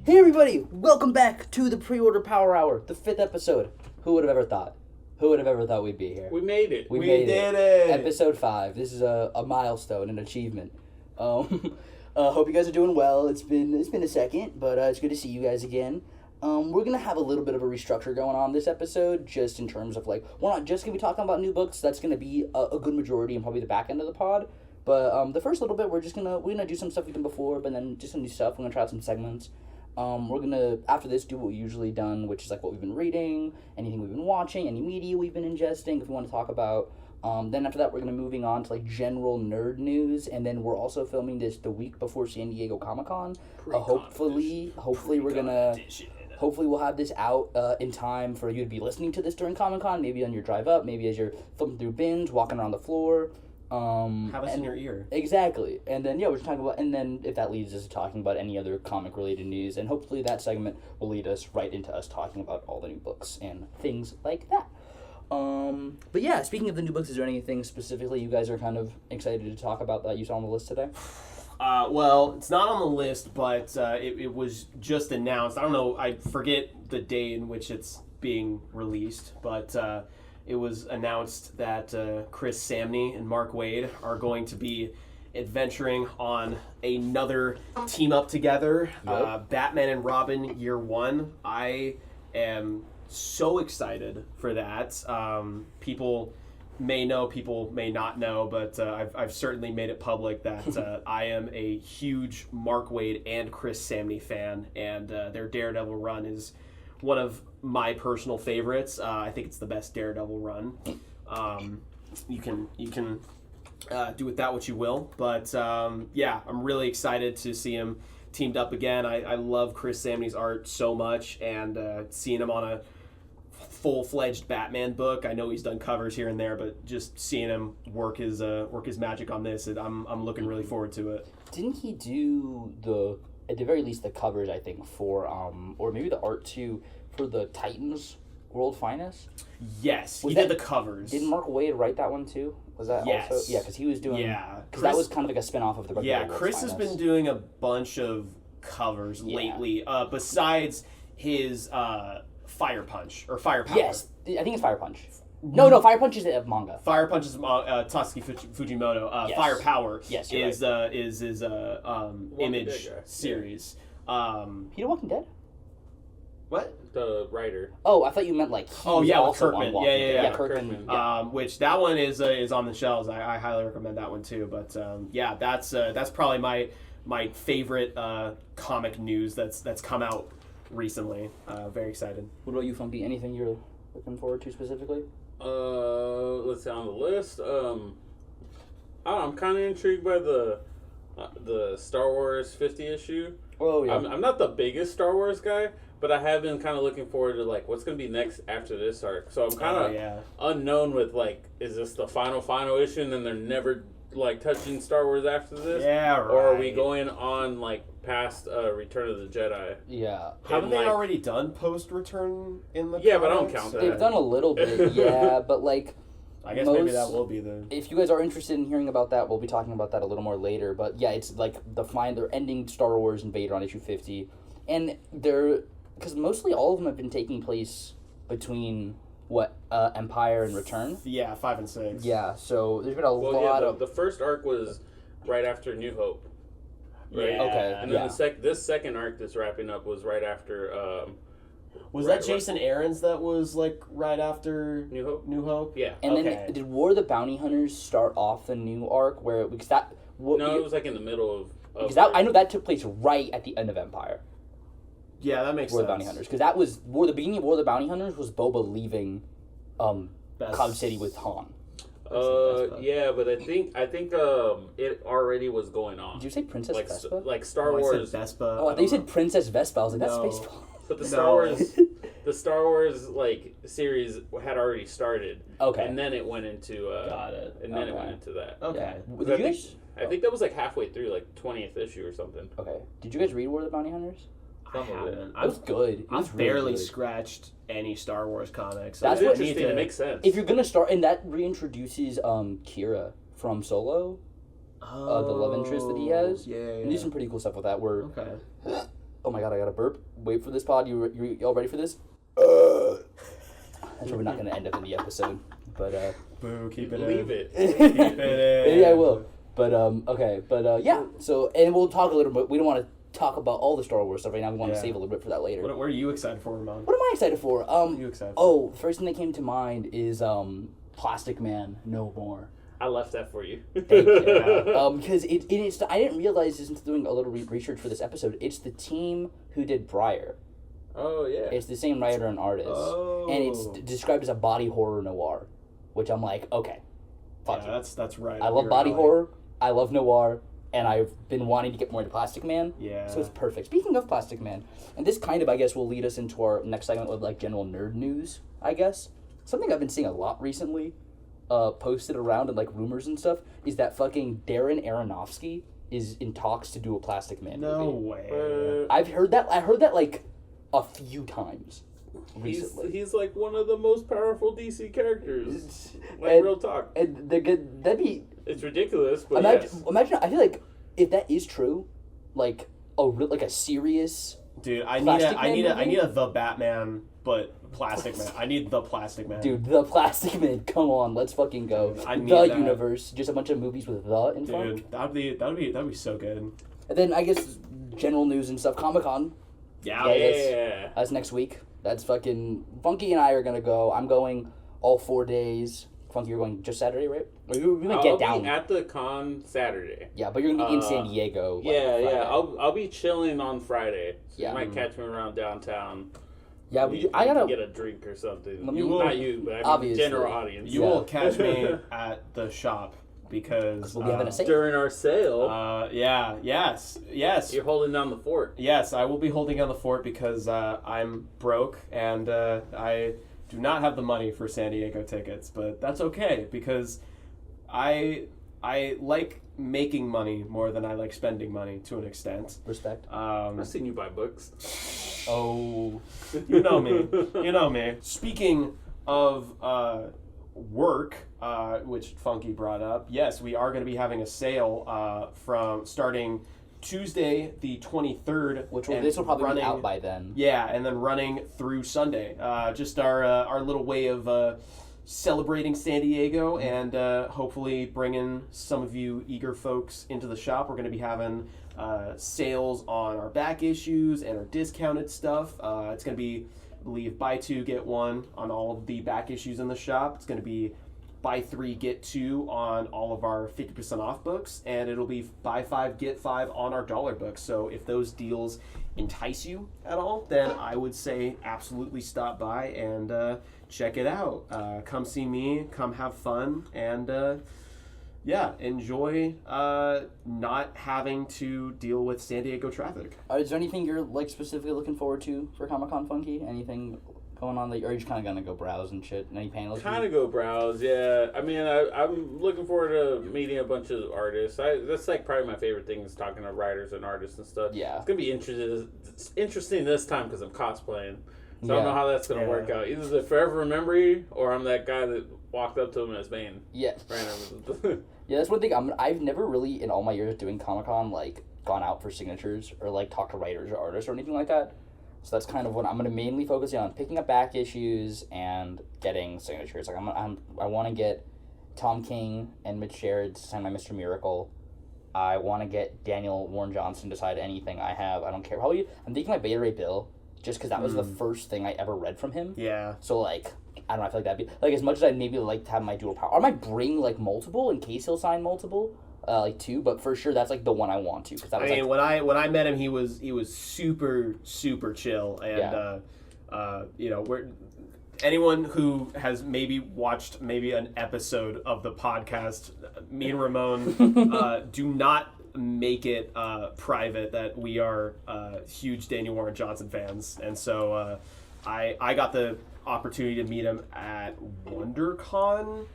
Hey everybody, welcome back to the Pre-Order Power Hour, the 5th episode. Who would have ever thought? Who would have ever thought we'd be here? We made it. We did it. Episode 5. This is a milestone, an achievement. Hope you guys are doing well. It's been a second, but it's good to see you guys again. We're gonna have a little bit of a restructure going on this episode, just in terms of like, we're not just gonna be talking about new books. That's gonna be a good majority and probably the back end of the pod. But the first little bit, we're gonna do some stuff we've done before, but then just some new stuff. We're gonna try out some segments. We're gonna, after this, do what we've usually done, which is like what we've been reading, anything we've been watching, any media we've been ingesting, if we want to talk about. Then after that, we're gonna moving on to like general nerd news, and then we're also filming this the week before San Diego Comic-Con. Hopefully we'll have this out in time for you to be listening to this during Comic-Con, maybe on your drive up, maybe as you're flipping through bins, walking around the floor. Have us in your ear. Exactly. And then, we're just talking about, and then if that leads us to talking about any other comic-related news, and hopefully that segment will lead us right into us talking about all the new books and things like that. But yeah, speaking of the new books, is there anything specifically you guys are kind of excited to talk about that you saw on the list today? Well, it's not on the list, but it was just announced. I don't know, I forget the day in which it's being released, but it was announced that Chris Samney and Mark Waid are going to be adventuring on another team up together, Batman and Robin Year 1. I am so excited for that. People may know, people may not know, but I've certainly made it public that I am a huge Mark Waid and Chris Samney fan, and their Daredevil run is one of my personal favorites. I think it's the best Daredevil run. You can do with that what you will, but yeah, I'm really excited to see him teamed up again. I love Chris Samney's art so much, and seeing him on a full-fledged Batman book. I know he's done covers here and there, but just seeing him work his magic on this, I'm looking really forward to it. Didn't he do at the very least the covers, I think, for or maybe the art too, for the Titans World Finest? Yes, he did the covers. Did Mark Waid write that one too? Was that also? Yeah, because he was doing. Yeah, because that was kind of like a spin-off of the regular World Chris Finest. Has been doing a bunch of covers lately. Besides his Fire Punch or Fire Power. Yes, I think it's Fire Punch. No, Fire Punch is a manga. Fire Punch is Tatsuki Fujimoto. Yes. Fire Power is his Image series. He did Walking Dead? What? The writer. Oh, I thought you meant like he was also Kirkman. on Walking Dead. Yeah, Kirkman. Yeah. Which that one is on the shelves. I highly recommend that one too. But yeah, that's probably my favorite comic news that's come out recently. Very excited. What about you, Funky? Anything you're looking forward to specifically? Let's see on the list. I'm kind of intrigued by the Star Wars 50 issue. Oh yeah. I'm not the biggest Star Wars guy, but I have been kind of looking forward to like what's gonna be next after this arc. So I'm kind of unknown with like, is this the final issue, and then they're never like touching Star Wars after this? Yeah, right. Or are we going on like past Return of the Jedi? Yeah. Haven't they already done post Return in the? Yeah, but I don't count that. They've done a little bit, yeah, but like. I guess maybe that will be the... If you guys are interested in hearing about that, we'll be talking about that a little more later. But yeah, it's like they're ending Star Wars and Vader on issue 50. And because mostly all of them have been taking place between, Empire and Return? Yeah, 5 and 6. Yeah, so there's been a lot of... The first arc was right after New Hope. Right? Yeah. Okay. And then this second arc that's wrapping up was right after... Was that Jason Aaron's that was like right after New Hope? New Hope? Yeah. And then did War of the Bounty Hunters start off the new arc it was like in the middle of because I know that took place right at the end of Empire. Yeah, that makes War sense. War of the Bounty Hunters, because that was the beginning of War of the Bounty Hunters was Boba leaving Cloud City with Han. Yeah, but I think it already was going on. Did you say Princess Vespa? Like Star Wars Vespa. Oh, I thought you said Princess Vespa. I was like, that's Spaceball. But the Star Wars like series had already started. Okay. And then it went into Got it. And then it went into that. Okay. Yeah. I think that was like halfway through, like 20th issue or something. Okay. Did you guys read War of the Bounty Hunters? I haven't. It was good. I've barely scratched any Star Wars comics. That's what interesting. It makes sense. If you're gonna start, and that reintroduces Kira from Solo, the love interest that he has. Yeah. And do some pretty cool stuff with that. Oh my god, I got a burp. Wait for this pod. You all ready for this? That's probably not going to end up in the episode. But, Boo, keep it Leave in. it. Keep it in. Maybe I will. But, okay. But, yeah. So, and we'll talk a little bit. We don't want to talk about all the Star Wars stuff right now. We want to save a little bit for that later. What are you excited for, Ramon? What am I excited for? What are you excited for? Oh, the first thing that came to mind is Plastic Man No More. I left that for you. Thank you. Because it's I didn't realize this until doing a little research for this episode. It's the team who did Briar. Oh, yeah. It's the same writer and artist. Oh. And it's described as a body horror noir, which I'm like, okay. Fuck Yeah, that's right. I love body horror. I love noir. And I've been wanting to get more into Plastic Man. Yeah. So it's perfect. Speaking of Plastic Man, and this kind of, I guess, will lead us into our next segment with, like, general nerd news, I guess. Something I've been seeing a lot recently, posted around in, like, rumors and stuff, is that fucking Darren Aronofsky is in talks to do a Plastic Man movie. No way. I've heard that. I heard that, like, a few times recently. He's like one of the most powerful DC characters. Like, and, real talk. And they're good. That'd be... It's ridiculous, but Imagine, I feel like, if that is true, like a serious... Dude, I need a The Batman, but Plastic Man. I need the Plastic Man. Dude, the Plastic Man. Come on, let's fucking go. I need the that. Universe, just a bunch of movies with the in front. Dude, that'd be so good. And then I guess general news and stuff. Comic-Con. Yeah. That's next week. That's fucking... Funky and I are gonna go. I'm going all 4 days. Funky, you're going just Saturday, right? Or you're gonna get down. I'll be at the con Saturday. Yeah, but you're gonna be in San Diego. Like, yeah. I'll be chilling on Friday. So Yeah. you might catch me around downtown. Yeah, I gotta get a drink or something. Not you, but I mean obviously. general audience. You will catch me at the shop because we'll be having a sale. During our sale. Yes. You're holding down the fort. Yes, I will be holding down the fort because I'm broke and I do not have the money for San Diego tickets, but that's okay because I like making money more than I like spending money to an extent. Respect. I've seen you buy books. Oh, you know me. You know me. Speaking of work, which Funky brought up, yes, we are going to be having a sale from starting Tuesday the 23rd. This will probably be out by then. Yeah, and then running through Sunday. Just our little way of celebrating San Diego and hopefully bringing some of you eager folks into the shop. We're going to be having sales on our back issues and our discounted stuff. It's going to be, I believe, buy two, get one on all of the back issues in the shop. It's going to be buy three, get two on all of our 50% off books, and it'll be buy five, get five on our dollar books. So if those deals entice you at all, then I would say absolutely stop by and check it out. Come see me, come have fun, and enjoy not having to deal with San Diego traffic. Is there anything you're like specifically looking forward to for Comic-Con, Funky? Anything going on, or are you just kind of gonna go browse and shit? Any panels? Kind of go browse, yeah. I mean, I'm looking forward to meeting a bunch of artists. That's like probably my favorite thing is talking to writers and artists and stuff. Yeah, it's gonna be interesting this time because I'm cosplaying. So I don't know how that's gonna work out. Either the Forever Memory or I'm that guy that walked up to him as Bane. Yeah. Yeah, that's one thing. I've never really in all my years doing Comic-Con like gone out for signatures or like talked to writers or artists or anything like that. So that's kind of what I'm going to mainly focus on, picking up back issues and getting signatures. Like I want to get Tom King and Mitch Sherrod to sign my Mr. Miracle. I want to get Daniel Warren Johnson to sign anything I have. I don't care. Probably I'm thinking my Beta Ray Bill, just because that was the first thing I ever read from him. Yeah. So like I don't know. I feel like that'd be like as much as I'd maybe like to have my dual power. I might bring like multiple in case he'll sign multiple. Like two, but for sure that's like the one I want to. Cause that was, I mean, when I met him, he was super chill, and anyone who has maybe watched an episode of the podcast, me and Ramon do not make it private that we are huge Daniel Warren Johnson fans, and so I got the opportunity to meet him at WonderCon.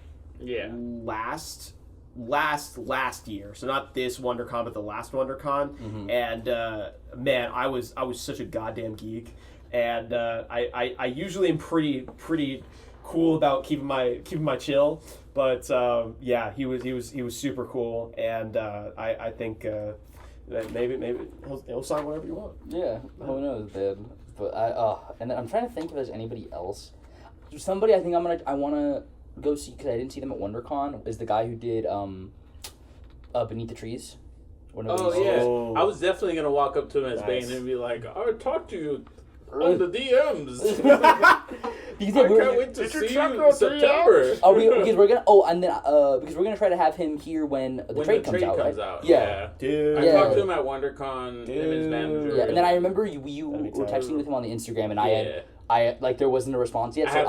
Yeah. Last year, so not this WonderCon, but the last WonderCon, and man, I was such a goddamn geek, and I usually am pretty cool about keeping my chill, but he was super cool, and I think maybe he'll sign whatever you want. Yeah, who knows, man. But and I'm trying to think if there's anybody else. Somebody I think I want to go see because I didn't see them at WonderCon is the guy who did Beneath the Trees. I was definitely gonna walk up to him as Bane and be like, "I talked to you on the DMs." Because I can't wait to see you in September. Because we're gonna try to have him here when the trade comes out. Yeah. Dude. I talked to him at WonderCon. Him and his manager. Yeah, and then I remember you were texting with him on the Instagram, and I there wasn't a response yet, so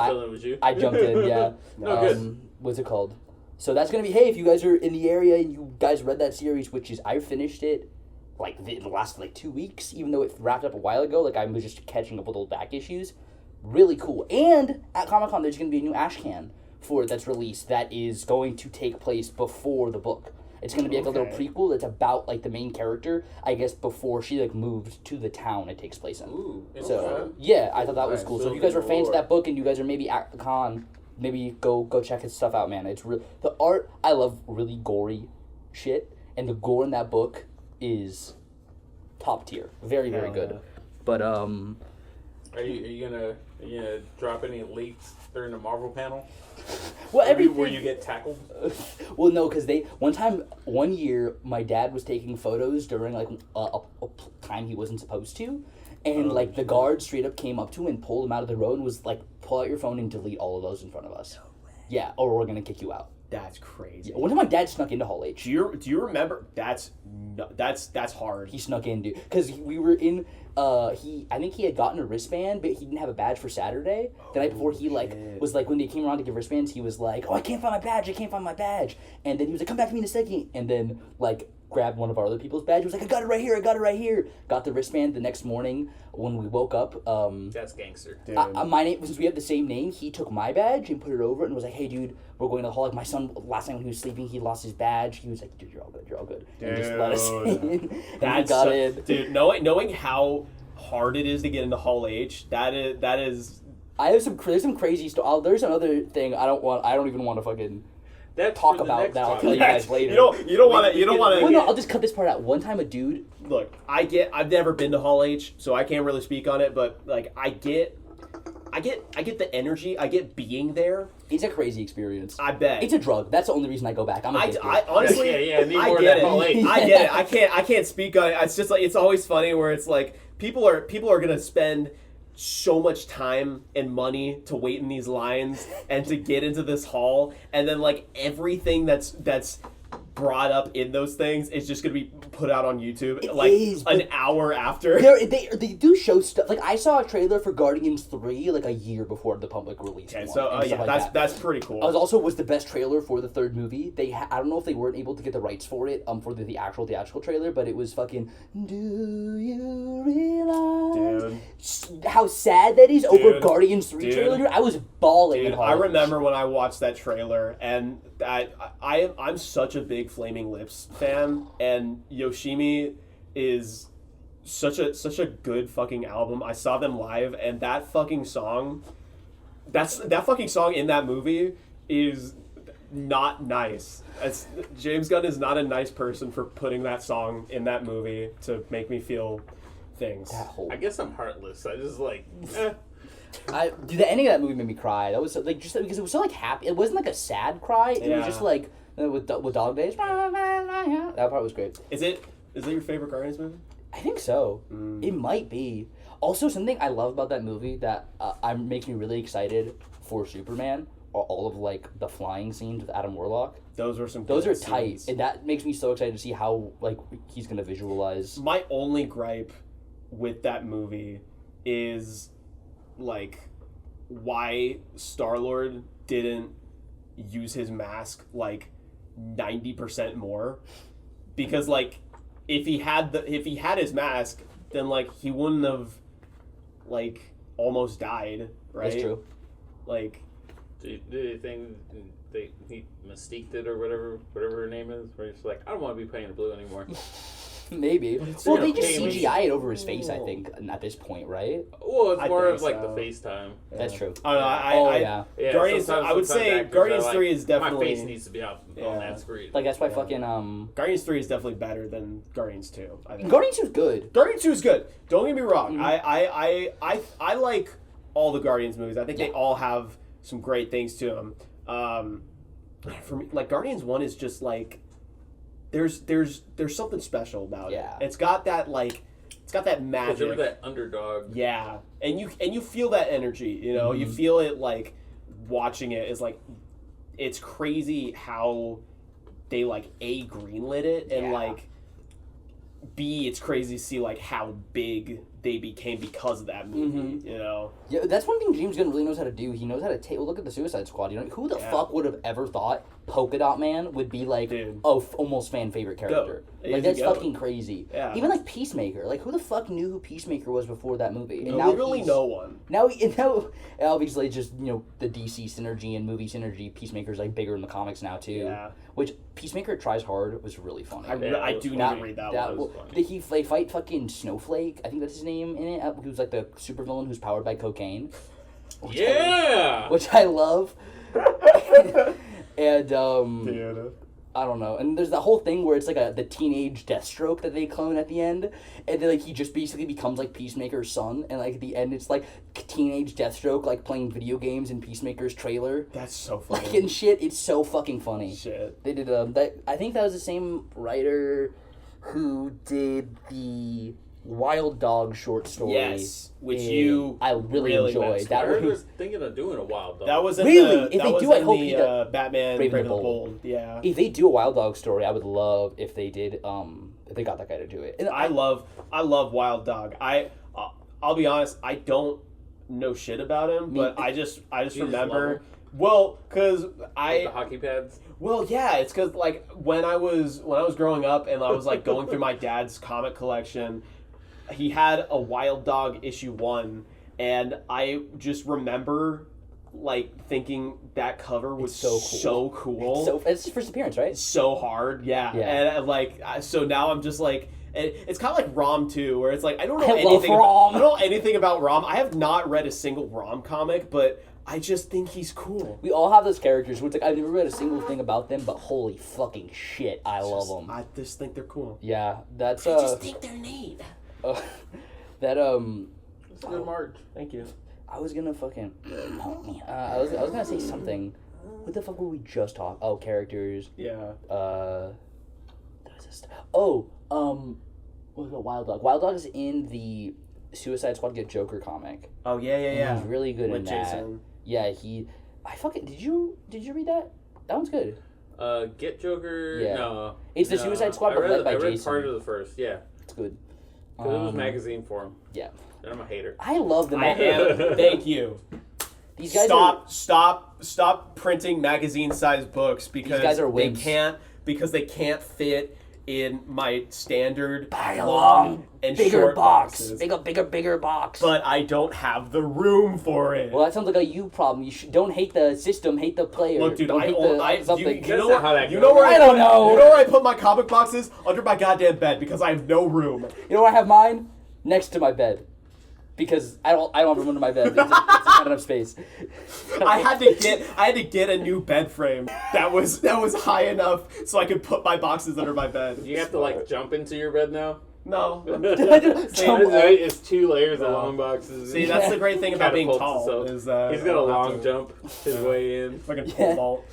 I jumped in. Yeah. No, good. What's it called? So that's gonna be if you guys are in the area and you guys read that series, which is I finished it like the last 2 weeks, even though it wrapped up a while ago. Like I was just catching up with old back issues. Really cool. And at Comic-Con, there's going to be a new Ashcan that's released that is going to take place before the book. It's going to be like a little prequel that's about like the main character, I guess, before she moved to the town it takes place in. Ooh, so yeah, I thought that was cool. So if you guys are fans of that book and you guys are maybe at the con, maybe go check his stuff out, man. It's the art. I love really gory shit, and the gore in that book is top tier. Very good. But Are you gonna drop any leaks during the Marvel panel? Well, where you get tackled? Well, no, because one year, my dad was taking photos during like a time he wasn't supposed to, and the guard straight up came up to him and pulled him out of the road and was like, "Pull out your phone and delete all of those in front of us." No way. Yeah, or we're gonna kick you out. That's crazy. Yeah. One time my dad snuck into Hall H. Do you remember? That's hard. He snuck in, dude, because we were in. I think he had gotten a wristband, but he didn't have a badge for Saturday. The night before, he was like when they came around to give wristbands, he was like, "Oh, I can't find my badge," And then he was like, "Come back to me in a second," and then grabbed one of our other people's badges. He was like, I got it right here. Got the wristband the next morning when we woke up. That's gangster. My name, since we have the same name, he took my badge and put it over and was like, "Hey, dude, we're going to the hall." Like my son, last night when he was sleeping, he lost his badge. He was like, "Dude, you're all good," and just let us in. And we got in. Dude, knowing how hard it is to get into Hall H, that is. There's some crazy stuff. There's another thing I don't even want to fucking. Talk about that. I'll tell you guys later. You don't want to. Well, no, I'll just cut this part out. One time, a dude. Look, I've never been to Hall H, so I can't really speak on it. But I get the energy. I get being there. It's a crazy experience. I bet it's a drug. That's the only reason I go back. I honestly, I get it. I get it. I can't speak on it. It's just it's always funny where it's like people are gonna spend so much time and money to wait in these lines and to get into this hall, and then everything that's brought up in those things is just gonna be put out on YouTube an hour after. They do show stuff. I saw a trailer for Guardians 3 a year before the public release. Okay, so that's pretty cool. Was the best trailer for the third movie. I don't know if they weren't able to get the rights for it for the actual theatrical trailer, but it was fucking. Do you realize how sad that is over Guardians 3 trailer? Dude, I was bawling. Dude, I remember when I watched that trailer, and I'm such a big Flaming Lips fan, and Yoshimi is such a good fucking album. I saw them live, and that fucking song in that movie is not nice. James Gunn is not a nice person for putting that song in that movie to make me feel things. I guess I'm heartless. I just the ending of that movie made me cry. That was just because it was so happy. It wasn't a sad cry. It was just with Dog Days. That part was great. Is it your favorite Guardians movie? I think so. It might be. Also, something I love about that movie that makes me really excited for Superman are all of the flying scenes with Adam Warlock. Those are tight, scenes. And that makes me so excited to see how he's gonna visualize. My only gripe with that movie is why Star-Lord didn't use his mask 90% more, because if he had his mask, then he wouldn't have almost died, right? That's true. Do you think he Mystique did or whatever her name is, where he's I don't want to be playing blue anymore? Maybe. Well, they just CGI it over his face, I think, at this point, right? Well, it's more of like the FaceTime. Yeah. That's true. Yeah. Guardians. I would say Guardians 3 is definitely. My face needs to be out on that screen. Like that's why fucking Guardians 3 is definitely better than Guardians 2. I think. Guardians 2 is good. Guardians 2 is good. Don't get me wrong. I like all the Guardians movies. I think they all have some great things to them. For me, like Guardians 1 is just like there's something special about it. It's got that magic. There's that underdog. Yeah, and you feel that energy. You know, you feel it like watching it is like it's crazy how they like greenlit it and like B it's crazy to see like how big they became because of that movie. You know. Yeah, that's one thing James Gunn really knows how to do. He knows how to take. Look at the Suicide Squad. You know, who the fuck would have ever thought Polka Dot Man would be like almost fan favorite character? Like that's fucking crazy. Yeah. Even like Peacemaker. Like who the fuck knew who Peacemaker was before that movie? And now literally no one. Now obviously just the DC synergy and movie synergy. Peacemaker's like bigger in the comics now too. Yeah. Which Peacemaker Tries Hard was really funny. I do not read that one. Did he fight fucking Snowflake? I think that's his name in it. Who's like the supervillain who's powered by cocaine. Which I love. And I don't know. And there's that whole thing where it's like the teenage Deathstroke that they clone at the end, and then like he just basically becomes like Peacemaker's son, and like at the end it's like teenage Deathstroke like playing video games in Peacemaker's trailer. That's so funny. Like and shit, it's so fucking funny. Shit. They did I think that was the same writer who did the Wild Dog short story. Yes, which I really enjoyed. That I was thinking of doing a Wild Dog. That was in Batman Brave and the Bold. Yeah. If they do a Wild Dog story, I would love if they did. If they got that guy to do it. And I love Wild Dog. I'll be honest. I don't know shit about him, but I just remember. Well, because the hockey pads. Well, yeah, it's because like when I was growing up and I was like going through my dad's comic collection. He had a Wild Dog issue 1, and I just remember like thinking that cover was so cool. It's his first appearance, right? So hard, yeah. And like, so now I'm just like, it's kind of like Rom 2, where it's like I don't know anything about Rom. I have not read a single Rom comic, but I just think he's cool. We all have those characters. Which, like, I've never read a single thing about them, but holy fucking shit, I love them. I just think they're cool. Yeah, that's I just think they're neat. That's a good march. Thank you. I was gonna fucking I was gonna say something. What the fuck were we just talking? Oh, characters. Yeah. What was it? Wild Dog. Wild Dog is in the Suicide Squad Get Joker comic. Oh yeah. He's really good in that. Jason. Yeah, did you read that? That one's good. Get Joker. Yeah. No. It's the Suicide Squad, but led by Jason. I read part of the first. Yeah. It's good. Because it was magazine form. Yeah. And I'm a hater. I love the magazine. Thank you. These guys stop printing magazine-sized books because these guys are they can't fit in my standard buy a long and bigger short box. boxes. Bigger box. But I don't have the room for it. Well, that sounds like a you problem. You don't hate the system, hate the player. Look, dude, you know where I put my comic boxes? Under my goddamn bed because I have no room. You know where I have mine? Next to my bed. Because I don't have room under my bed. It's not enough space. I had to get a new bed frame that was high enough so I could put my boxes under my bed. You have to like jump into your bed now? No. It's 2 layers of long boxes. See, that's the great thing about being tall. He's got a long jump his way in. Fucking pole vault.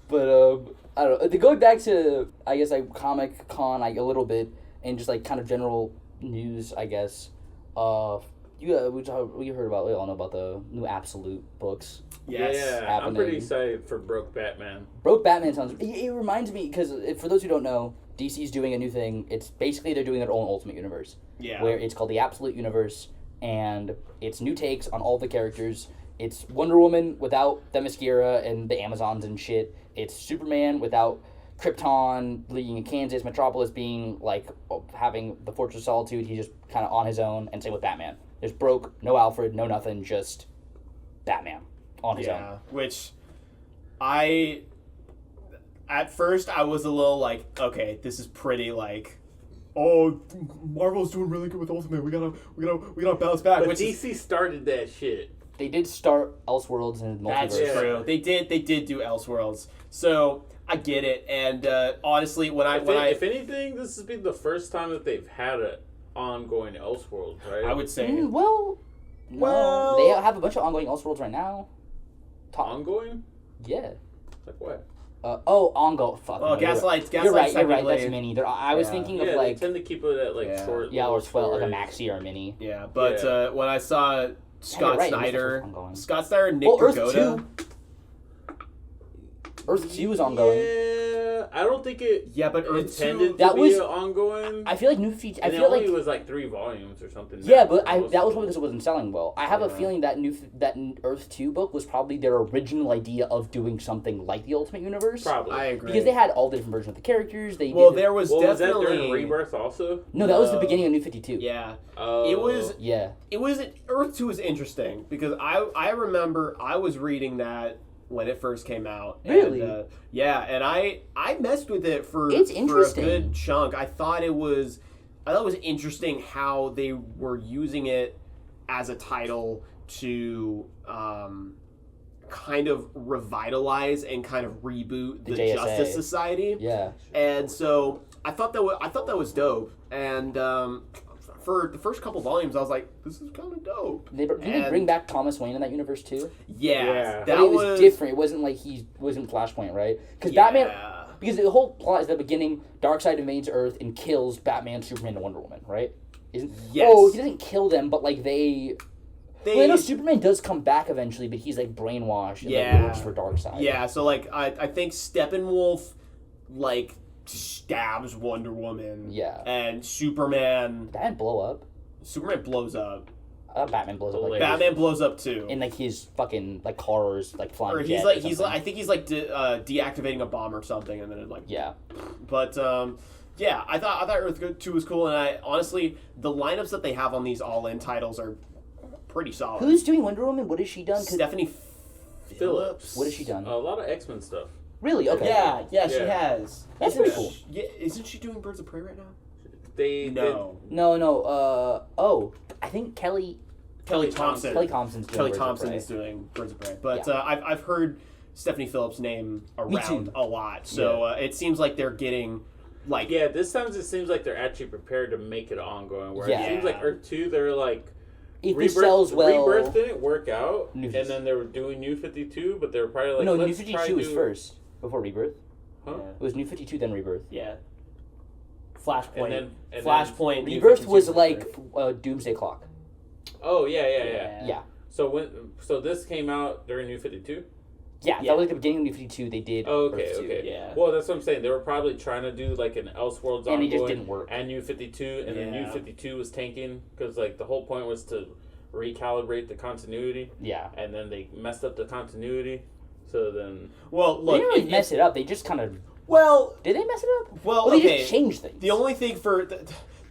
But I don't know. To go back to I guess like Comic Con like a little bit and just like kind of general news, I guess. We heard about. We all know about the new Absolute books. Yes. Yeah, I'm pretty excited for Broke Batman. Broke Batman sounds. It reminds me because for those who don't know, DC's doing a new thing. It's basically they're doing their own Ultimate Universe. Yeah. Where it's called the Absolute Universe, and it's new takes on all the characters. It's Wonder Woman without Themyscira and the Amazons and shit. It's Superman without Krypton being in Kansas, Metropolis being like having the Fortress of Solitude. He's just kind of on his own, and same with Batman. There's Broke, no Alfred, no nothing, just Batman on his own. Which at first I was a little like, okay, this is pretty like oh, Marvel's doing really good with Ultimate. We gotta bounce back. But DC started that shit. They did start Elseworlds and Multiverse. That's true. They did do Elseworlds. So I get it. And honestly, if anything, this has been the first time that they've had an ongoing Elseworlds, right? I would say. No, they have a bunch of ongoing Elseworlds right now. Ongoing? Yeah. Like what? Ongoing. Fuck. Oh, Gaslight's You're right. technically- That's mini. I was thinking of they tend to keep it at short. Yeah, or 12, stories. like a maxi or a mini. Yeah, but when I saw Scott Snyder, and Nick Dragotta. Earth 2 is ongoing. Yeah, I don't think it. Yeah, but Earth 2 that was ongoing. I feel like New 52. I feel like it was like 3 volumes or something. Yeah, but that was probably because it wasn't selling well. I have a feeling that Earth 2 book was probably their original idea of doing something like the Ultimate Universe. Probably, I agree, because they had all the different versions of the characters. There was definitely was that during Rebirth also. No, that was the beginning of New 52. Yeah, it was. Yeah, it was. Earth 2 was interesting because I remember I was reading that when it first came out. Really? And, and I messed with it for a good chunk. I thought it was interesting how they were using it as a title to kind of revitalize and kind of reboot the Justice Society. Yeah. And so I thought that was dope. And for the first couple volumes, I was like, "This is kind of dope." Did they bring back Thomas Wayne in that universe too? Yeah, that was different. It wasn't like he wasn't Flashpoint, right? Because Batman. Because the whole plot is the beginning. Darkseid invades Earth and kills Batman, Superman, and Wonder Woman, right? Yes. Oh, he doesn't kill them, but like they. Well, I know Superman does come back eventually, but he's like brainwashed and like, works for Darkseid. Yeah, so like I think Steppenwolf like stabs Wonder Woman. Yeah. And Superman. Batman blow up. Superman blows up. Batman blows up. Like, Batman blows up too. And like his fucking like cars like flying. Or I think he's like deactivating a bomb or something, and then it like. Yeah. But yeah, I thought Earth 2 was cool, and I honestly the lineups that they have on these all-in titles are pretty solid. Who's doing Wonder Woman? What has she done? Stephanie Phillips. What has she done? A lot of X-Men stuff. Really? Okay. Yeah, she has. That's pretty cool. Yeah, isn't she doing Birds of Prey right now? No. I think Kelly Thompson. Kelly Thompson's doing Birds of Prey. But I've heard Stephanie Phillips' name around a lot. So it seems like they're getting like this time it seems like they're actually prepared to make it ongoing. Where it seems like Earth 2, they're like. If it sells well, Rebirth didn't work out, and then they were doing New 52, but they were probably like, New 52 was first before Rebirth. Huh? It was New 52 then Rebirth. Yeah. Flashpoint. And Flashpoint. Rebirth was like Doomsday Clock. Oh yeah. Yeah. So this came out during New 52. Yeah, that was like the beginning of New 52. They did. Okay. Yeah. Well, that's what I'm saying. They were probably trying to do like an Elseworlds ongoing, and it just didn't work. And New 52, and then New 52 was tanking because like the whole point was to recalibrate the continuity. Yeah. And then they messed up the continuity. So then. Well, look, they didn't really mess it up. They just kind of. Well, did they mess it up? Well, they just changed things. The only thing for the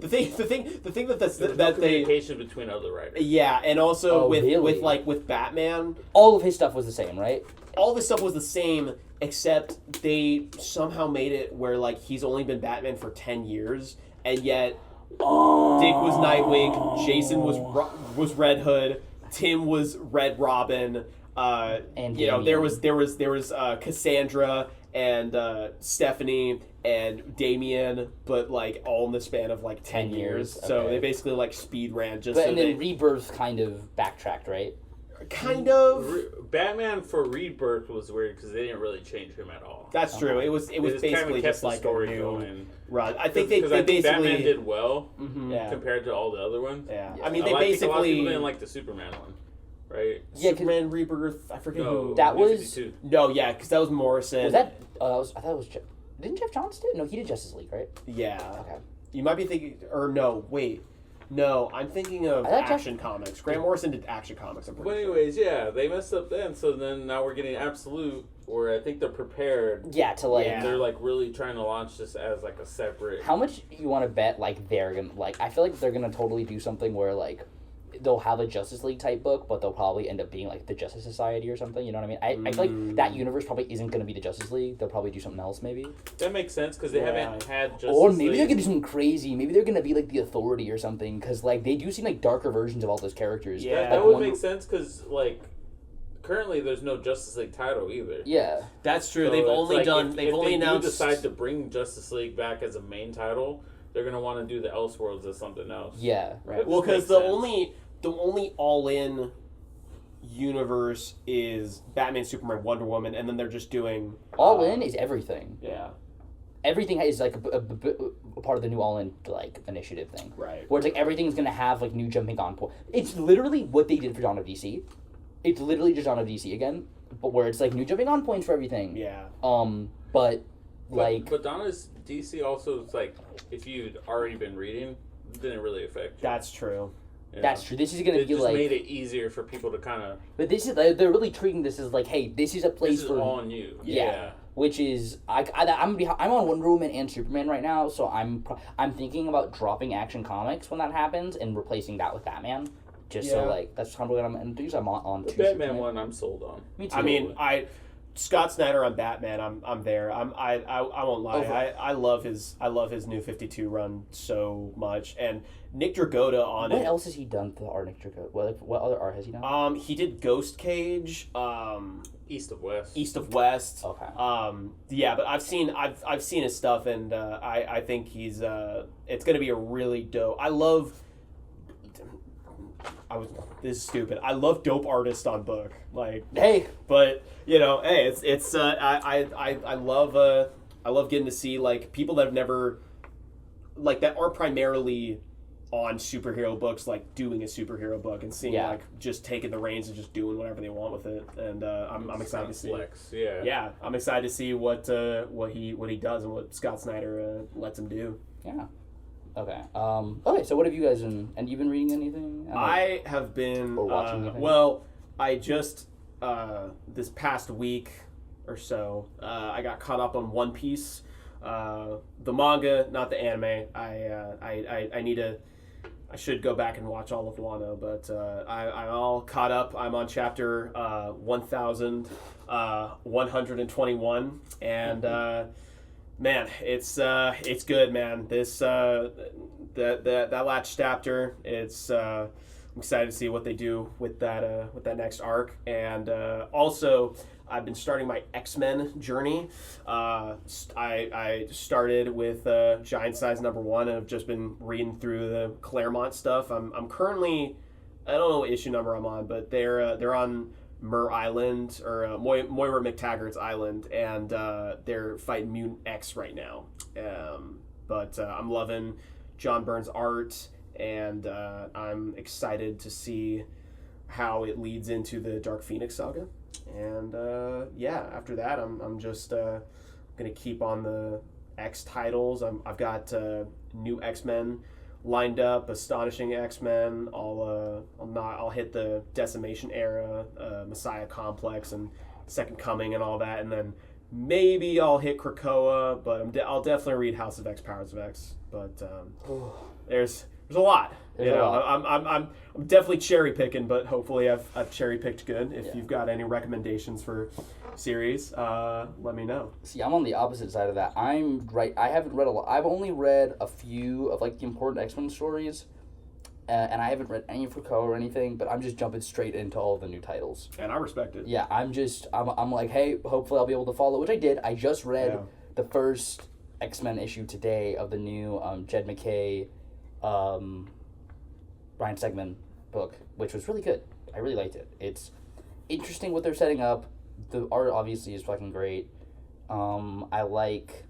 thing that's that communication between other writers. Yeah, and also with Batman, all of his stuff was the same, right? All of his stuff was the same, except they somehow made it where like he's only been Batman for 10 years, and yet Dick was Nightwing, Jason was Red Hood, Tim was Red Robin, and there was Cassandra and Stephanie and Damian, but like all in the span of like 10 years. Okay. So they basically like speed ran just. But and then Rebirth kind of backtracked, right? Kind of. Batman for Rebirth was weird because they didn't really change him at all. That's true. It was basically just like story a new going. Right. I think they basically Batman did well compared to all the other ones. Yeah. I mean, they basically. A lot of people didn't like the Superman one, right? Yeah, Superman Rebirth. I forget who that was. 52. No, yeah, because that was Morrison. Was that? I thought it was. Didn't Jeff Johns do it? No, he did Justice League, right? Yeah. Okay. You might be thinking, or no, wait. No, I'm thinking of Action Comics. Grant Morrison did Action Comics. But anyways, they messed up then. So then now we're getting Absolute, where I think they're prepared. Yeah, to like. They're like really trying to launch this as like a separate. How much you want to bet? Like they're gonna like? I feel like they're gonna totally do something where like they'll have a Justice League type book, but they'll probably end up being like the Justice Society or something. You know what I mean? I feel like that universe probably isn't going to be the Justice League. They'll probably do something else, maybe. That makes sense because they haven't had Justice Or maybe League. they're going to do something crazy. Maybe they're going to be like the Authority or something, because like they do seem like darker versions of all those characters. Yeah, that would make sense because like currently there's no Justice League title either. Yeah, that's true. So they've only like done. If They've only announced. If they decide to bring Justice League back as a main title, they're gonna want to do the Elseworlds as something else. Yeah, right. Well, because the only all-in universe is Batman, Superman, Wonder Woman, and then they're just doing All In is everything. Yeah, everything is like a part of the new All In like initiative thing. right. Where it's like everything's gonna have like new jumping on point. It's literally what they did for Dawn of DC. It's literally just Dawn of DC again, but where it's like new jumping on points for everything. Yeah. But Dawn of DC also is like if you'd already been reading, it didn't really affect you. That's true. That's true. This is gonna be like. It just made it easier for people to kind of. But this is they're really treating this as like, hey, this is a place this is for all on you. Yeah. Which is I'm on Wonder Woman and Superman right now, so I'm thinking about dropping Action Comics when that happens and replacing that with Batman. Just so like that's kind of what I'm doing. I'm on the Batman one. I'm sold on. Me too. I mean, Scott Snyder on Batman. I'm there. I won't lie. I love his New 52 run so much, and Nick Dragotta on what it. else has he done for the art, Nick Dragotta? What other art has he done? He did Ghost Cage. East of West. East of West. Okay. Yeah, but I've seen his stuff, and I think he's it's gonna be a really dope. This is stupid. I love dope artists on book. Like, hey, but you know, hey, it's I love getting to see like people that have never like that aren't primarily on superhero books, like doing a superhero book and seeing like just taking the reins and just doing whatever they want with it. And I'm excited to see. Flex. Yeah. Yeah, I'm excited to see what he does and what Scott Snyder lets him do. Yeah. Okay. Okay. So what have you guys been? And you've been reading anything? I have been. Or watching anything? Well, I just this past week or so, I got caught up on One Piece, the manga, not the anime. I need to. I should go back and watch all of Wano, but I'm all caught up. I'm on chapter 1,121, and man, it's good, man. This that last chapter, it's I'm excited to see what they do with that next arc, and also I've been starting my X-Men journey. I started with Giant Size #1 and have just been reading through the Claremont stuff. I'm currently, I don't know what issue number I'm on, but they're on Mur Island, or Moira McTaggart's island, and they're fighting Mutant X right now. But I'm loving John Byrne's art, and I'm excited to see how it leads into the Dark Phoenix saga. And after that, I'm just gonna keep on the X titles. I've got new X-Men lined up, Astonishing X-Men. I'll hit the Decimation era, Messiah Complex, and Second Coming, and all that, and then maybe I'll hit Krakoa. But I'll definitely read House of X, Powers of X. But there's a lot. I'm definitely cherry picking, but hopefully I've cherry picked good. If you've got any recommendations for series, let me know. See, I'm on the opposite side of that. I haven't read a lot. I've only read a few of like the important X-Men stories, and I haven't read any of Krakoa or anything. But I'm just jumping straight into all the new titles. And I respect it. Yeah, I'm like, hey, hopefully I'll be able to follow, which I did. I just read the first X-Men issue today of the new Jed MacKay, Brian Stegman book, which was really good. I really liked it. It's interesting what they're setting up. The art obviously is fucking great. I like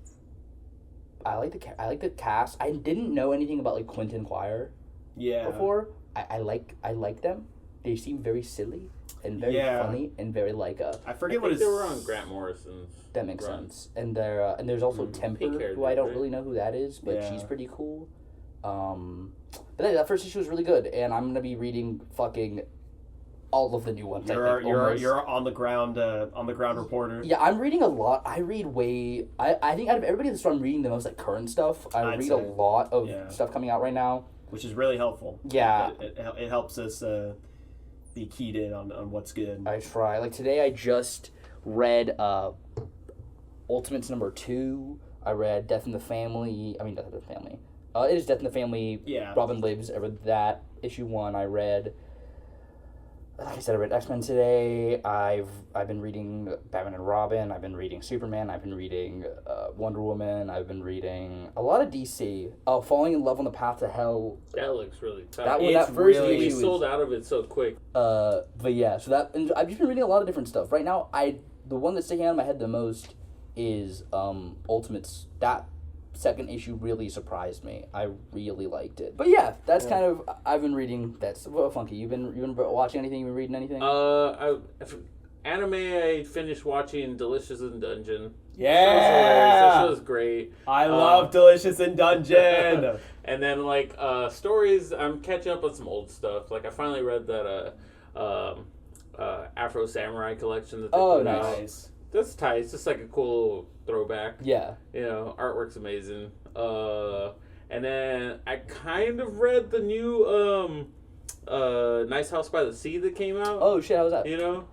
the cast. I didn't know anything about like Quentin Quire before. I like them. They seem very silly and very funny and very like I forget what they were on Grant Morrison's. That makes sense. And there and there's also Temper, who I don't really know who that is, but she's pretty cool. But that first issue was really good, and I'm gonna be reading fucking all of the new ones. You're on the ground reporter. Yeah, I'm reading a lot. I read I think out of everybody that's I'm reading the most like current stuff. I read a lot of stuff coming out right now. which is really helpful. Yeah. It helps us be keyed in on what's good. I try. Like today I just read Ultimates #2. I read Death in the Family. It is Death in the Family. Yeah. Robin Lives. I read that. Issue 1. I read... Like I said, I read X-Men today. I've been reading Batman and Robin. I've been reading Superman. I've been reading Wonder Woman. I've been reading a lot of DC. Falling in Love on the Path to Hell. That looks really tough. That first really, we issue sold out of it so quick. But yeah, so that, and I've just been reading a lot of different stuff. Right now, the one that's sticking out of my head the most is Ultimates. That second issue really surprised me. I really liked it. But yeah, that's kind of, I've been reading. That's Funky. You've been watching anything? You've been reading anything? Anime. I finished watching Delicious in Dungeon. Yeah, that show's great. I love Delicious in Dungeon. And then stories. I'm catching up on some old stuff. Like I finally read that Afro Samurai collection that they put out. Nice. That's tight. It's just like a cool little throwback. Yeah. Artwork's amazing. And then I kind of read the new Nice House by the Sea that came out. Oh shit, how was that? Did you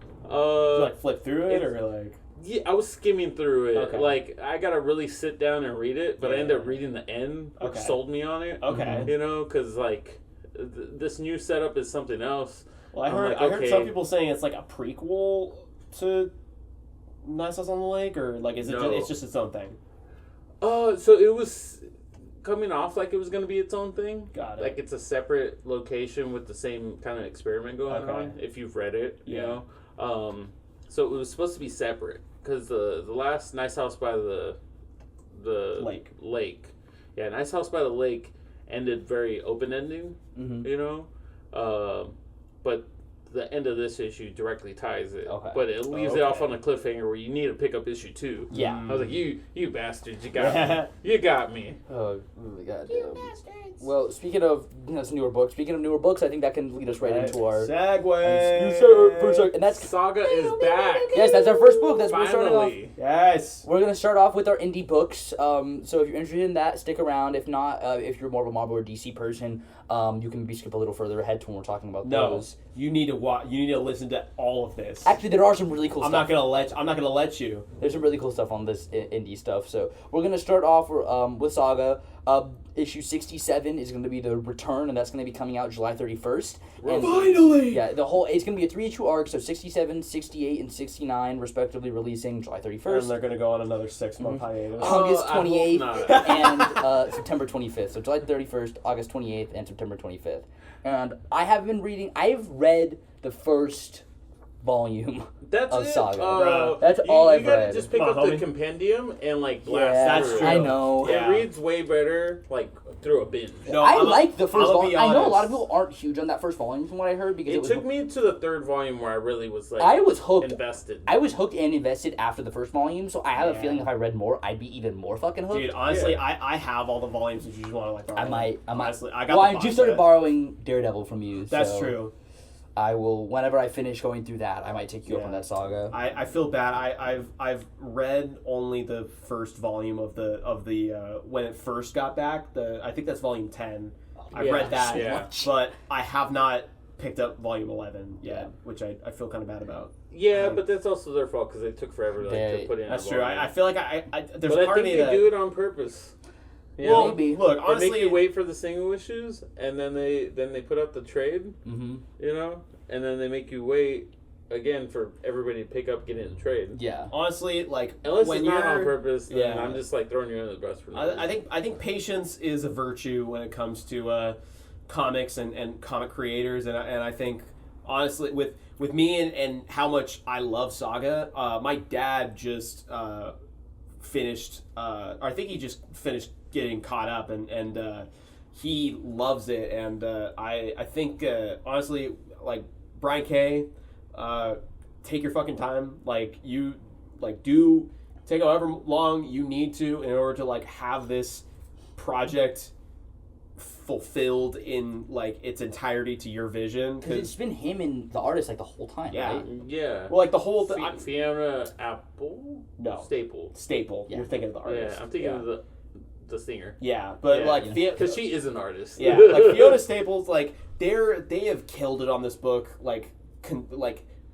flip through it or like? Yeah, I was skimming through it. Okay. I gotta really sit down and read it, but I ended up reading the end, which sold me on it. Okay. Because this new setup is something else. Well, I heard some people saying it's like a prequel to Nice House on the Lake, or is it? No. It's just its own thing. So it was coming off like it was going to be its own thing. Got it. Like it's a separate location with the same kind of experiment going on. If you've read it, you know. So it was supposed to be separate because the last Nice House by the lake. Yeah, Nice House by the Lake ended very open ending. Mm-hmm. But the end of this issue directly ties it. Okay. But it leaves it off on a cliffhanger where you need to pick up issue 2. Yeah. I was like, you bastards, you got me. You got me. Oh my god. You bastards. Well, speaking of newer books, I think that can lead us right into our segue. And that's Saga is back. Yes, that's our first book. That's what we're starting off. Yes. We're going to start off with our indie books. So if you're interested in that, stick around. If not, if you're more of a Marvel or DC person, you can maybe skip a little further ahead to when we're talking about those. You need to watch. You need to listen to all of this. Actually, there are some really cool stuff. I'm not gonna let you. There's some really cool stuff on this indie stuff. So we're gonna start off with Saga. Issue 67 is going to be the return, and that's going to be coming out July 31st. And finally! Yeah, it's going to be a 3-issue arc, so 67, 68, and 69, respectively, releasing July 31st. And they're going to go on another 6-month hiatus. August 28th and September 25th. So July 31st, August 28th, and September 25th. And I've read the first volume of Saga. That's all I've read. You gotta just pick up the compendium and blast through that's true. I know. It reads way better through a binge. No, I like the first volume. I know a lot of people aren't huge on that first volume from what I heard because it took me to the third volume where I really was I was hooked. Invested. I was hooked and invested after the first volume, so I have a feeling if I read more, I'd be even more fucking hooked. Dude, honestly, I have all the volumes if you just want to borrow. I might. Honestly, I just started borrowing Daredevil from you. That's true. I will, whenever I finish going through that, I might take you up on that Saga. I feel bad. I've read only the first volume of the when it first got back. I think that's volume 10. I've read that, but I have not picked up volume 11 yet, which I feel kind of bad about. Yeah, but that's also their fault because they took forever to put in. That's true. I feel like there's but a part of me that they do it on purpose. Yeah, well, maybe. Look, honestly, they make you wait for the single issues, and then they put out the trade. Mm-hmm. And then they make you wait again for everybody to pick up, get in the trade. Yeah. Honestly, unless it's not on purpose, then I'm just throwing you under the bus for that. I think patience is a virtue when it comes to comics and comic creators, and I think honestly with me and how much I love Saga, my dad just finished. I think he just finished getting caught up, and he loves it, and I think honestly, Brian K, take your fucking time. Do take however long you need to in order to have this project fulfilled in its entirety to your vision. Because it's been him and the artist the whole time. Right? Yeah. Well, the whole thing. Fiona Apple. No. Staple. Yeah. You're thinking of the artist. Yeah, I'm thinking of the singer. Yeah, but like because she is an artist. Yeah, like Fiona Staples, like they have killed it on this book. Like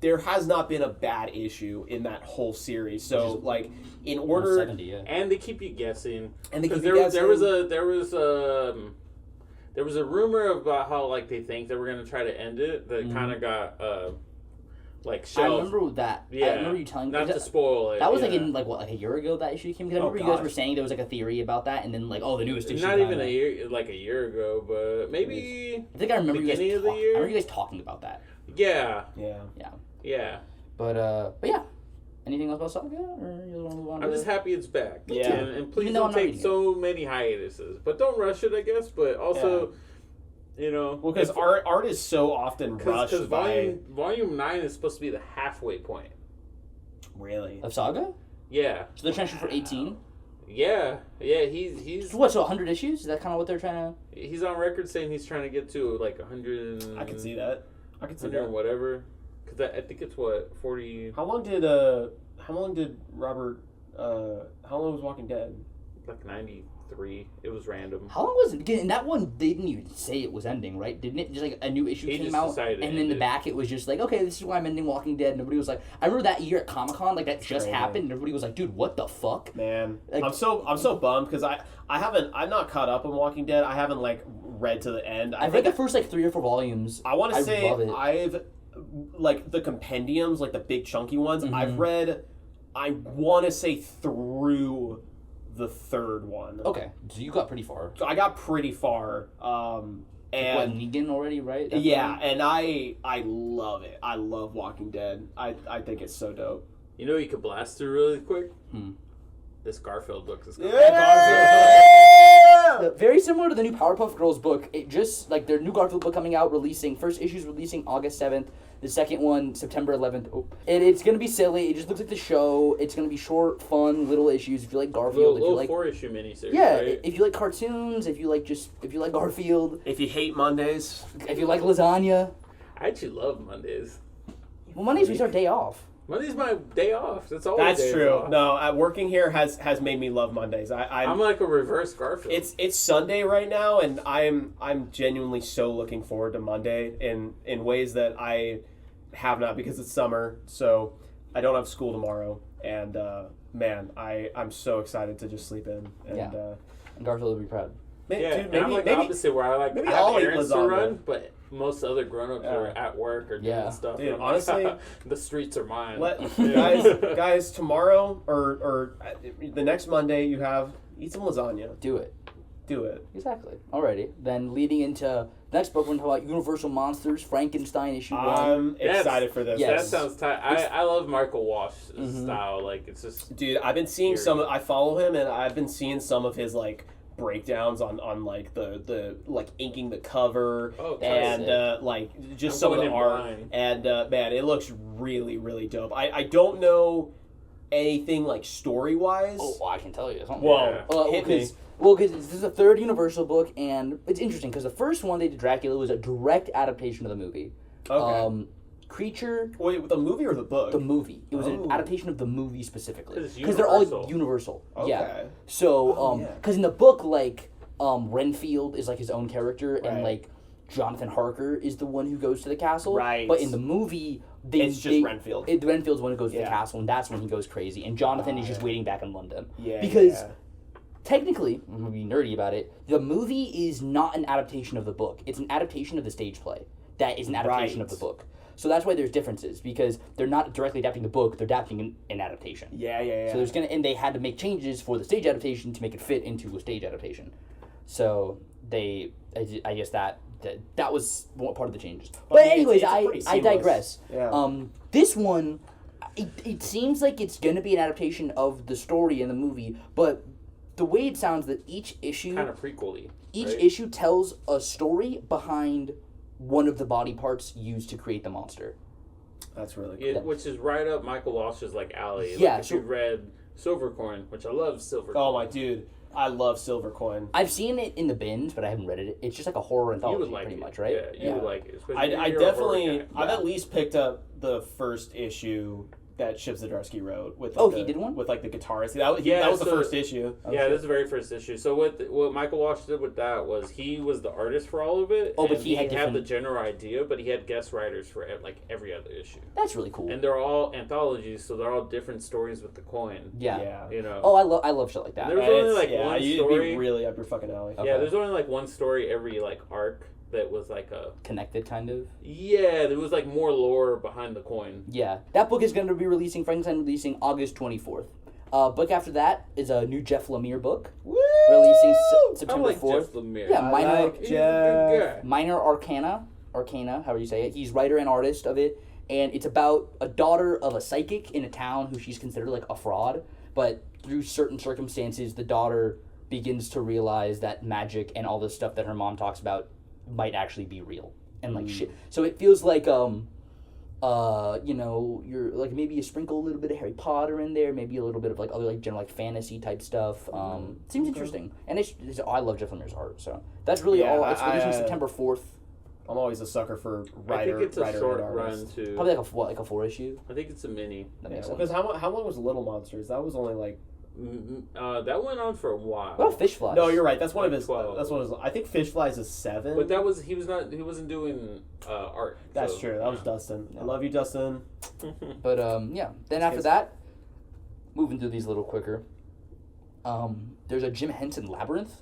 there has not been a bad issue in that whole series. So like in order, 70, yeah. And they keep you guessing. And they keep you guessing. There was a rumor about how like they think they were gonna try to end it. That kind of got like shelved. I remember that. Yeah, I remember you telling me. Not to spoil it. That was like in like a year ago that issue came. Because I remember you guys were saying there was like a theory about that, and then like the newest issue. Not even a year ago, but maybe. I think I remember you guys. Beginning of the year. I remember you guys talking about that. Yeah. But yeah. Anything else about Saga, or you want to move on? I'm just happy it's back. Yeah. And please don't take so many hiatuses, but don't rush it, I guess. But also. You know, well, because art is so often rushed. Because volume 9 is supposed to be the halfway point. Really? Of Saga? Yeah. So they're trying to shoot for 18. Yeah. He's what? So 100 issues? Is that kind of what they're trying to? He's on record saying he's trying to get to like 100. I can see that. I can see 100 that. Whatever. Because I think it's what 40. How long did Robert? How long was Walking Dead? Like 93. It was random. How long was it? In that one, they didn't even say it was ending, right? Didn't it? Just like a new issue came out, and in the back it was just like, okay, this is why I'm ending Walking Dead. Nobody was like, I remember that year at Comic-Con, like that just happened, and everybody was like, dude, what the fuck? Man, like, I'm so bummed because I'm not caught up on Walking Dead. I haven't like read to the end. I've read the first like 3 or 4 volumes. I want to say I've like the compendiums, like the big chunky ones. Mm-hmm. I've read. I want to say through the 3rd one. Okay, so you got pretty far. So I got pretty far. And Negan already, right? That's and I love it. I love Walking Dead. I think it's so dope. You know, you could blast through really quick. This Garfield book is Garfield. Very similar to the new Powerpuff Girls book. It just like their new Garfield book coming out, first issue's releasing August 7th. The second one, September 11th. Oh. It's going to be silly. It just looks like the show. It's going to be short, fun, little issues. If you like Garfield, if you like 4-issue miniseries. Yeah, right? If you like cartoons, if you like Garfield. If you hate Mondays. If you like lasagna. I actually love Mondays. Well, Mondays we start day off. Monday's my day off. That's always That's true. Off. No, working here has made me love Mondays. I'm like a reverse Garfield. It's Sunday right now, and I'm genuinely so looking forward to Monday in ways that I have not because it's summer. So I don't have school tomorrow, and man, I'm so excited to just sleep in. And, and Garfield will be proud. Dude, I'm like the opposite where I have errands to run, but most other grown-ups are at work or doing stuff. Dude, honestly, the streets are mine. Guys, tomorrow or the next Monday, eat some lasagna. Do it. Exactly. Alrighty. Then leading into the next book, we're going to talk about Universal Monsters, Frankenstein issue 1. I'm excited for this. Yes. That sounds tight. I love Michael Walsh's style. Like, it's just... Dude, I've been seeing I follow him, and I've been seeing some of his, like, breakdowns on like the like inking the cover and like just some of the art blind. And man, it looks really, really dope. I don't know anything like story wise. Oh, I can tell you something. Hit me. Because this is the 3rd Universal book, and it's interesting because the first one they did, Dracula, was a direct adaptation of the movie. Okay. Creature. Wait, the movie or the book? The movie. It was an adaptation of the movie specifically. Because they're all Universal. Okay. Yeah. So, because in the book, like, Renfield is like his own character, and like Jonathan Harker is the one who goes to the castle. Right. But in the movie, it's just Renfield. Renfield's the one who goes to the castle, and that's when he goes crazy. And Jonathan is just waiting back in London. Yeah. Because technically, I'm gonna be nerdy about it, the movie is not an adaptation of the book. It's an adaptation of the stage play. That is an adaptation of the book. So that's why there's differences, because they're not directly adapting the book, they're adapting an adaptation. Yeah. So and they had to make changes for the stage adaptation to make it fit into a stage adaptation. So I guess that was part of the changes. But anyways, I digress. Yeah. This one, it seems like it's going to be an adaptation of the story in the movie, but the way it sounds that each issue... kind of prequel-y. Each issue tells a story behind one of the body parts used to create the monster. That's really cool. Which is right up Michael Walsh's like alley. Like, yeah. If you've read Silvercoin, which I love Silvercoin. Oh my dude, I love Silvercoin. I've seen it in the binge, but I haven't read it. It's just like a horror anthology, pretty much, right? Yeah, you would like it. I definitely, I've at least picked up the first issue that Chip Zdarsky wrote with. He did one with like the guitarist. That was the first issue. Yeah, this is the very first issue. So what Michael Walsh did with that was he was the artist for all of it. But he had the general idea, but he had guest writers for like every other issue. That's really cool. And they're all anthologies, so they're all different stories with the coin. Yeah. You know. I love shit like that. There was only like one story. Be really up your fucking alley. Okay. Yeah, there's only like one story every like arc that was like a connected kind of. Yeah, there was like more lore behind the coin. Yeah, that book is going to be Frankenstein releasing August 24th. Book after that is a new Jeff Lemire book. Woo! Releasing September 4th. Jeff Lemire. Yeah, Minor Arcana, however you say it. He's writer and artist of it, and it's about a daughter of a psychic in a town who she's considered like a fraud, but through certain circumstances, the daughter begins to realize that magic and all this stuff that her mom talks about might actually be real and like shit. So it feels like you're like maybe you sprinkle a little bit of Harry Potter in there, maybe a little bit of like other like general like fantasy type stuff. Seems interesting, and I love Jeff Lemire's art, so that's really all. It's releasing September 4th. I'm always a sucker for writer. I think it's a short run too. Probably like a 4-issue. I think it's a mini. That makes sense. Because how long was Little Monsters? That was only like. That went on for a while. Well, Fish Flies. No, you're right. That's one of his. 12. That's one of his. I think Fish Flies is 7. But he wasn't doing art. That's true. That was Dustin. I love you, Dustin. But then after that, moving through these a little quicker. There's a Jim Henson Labyrinth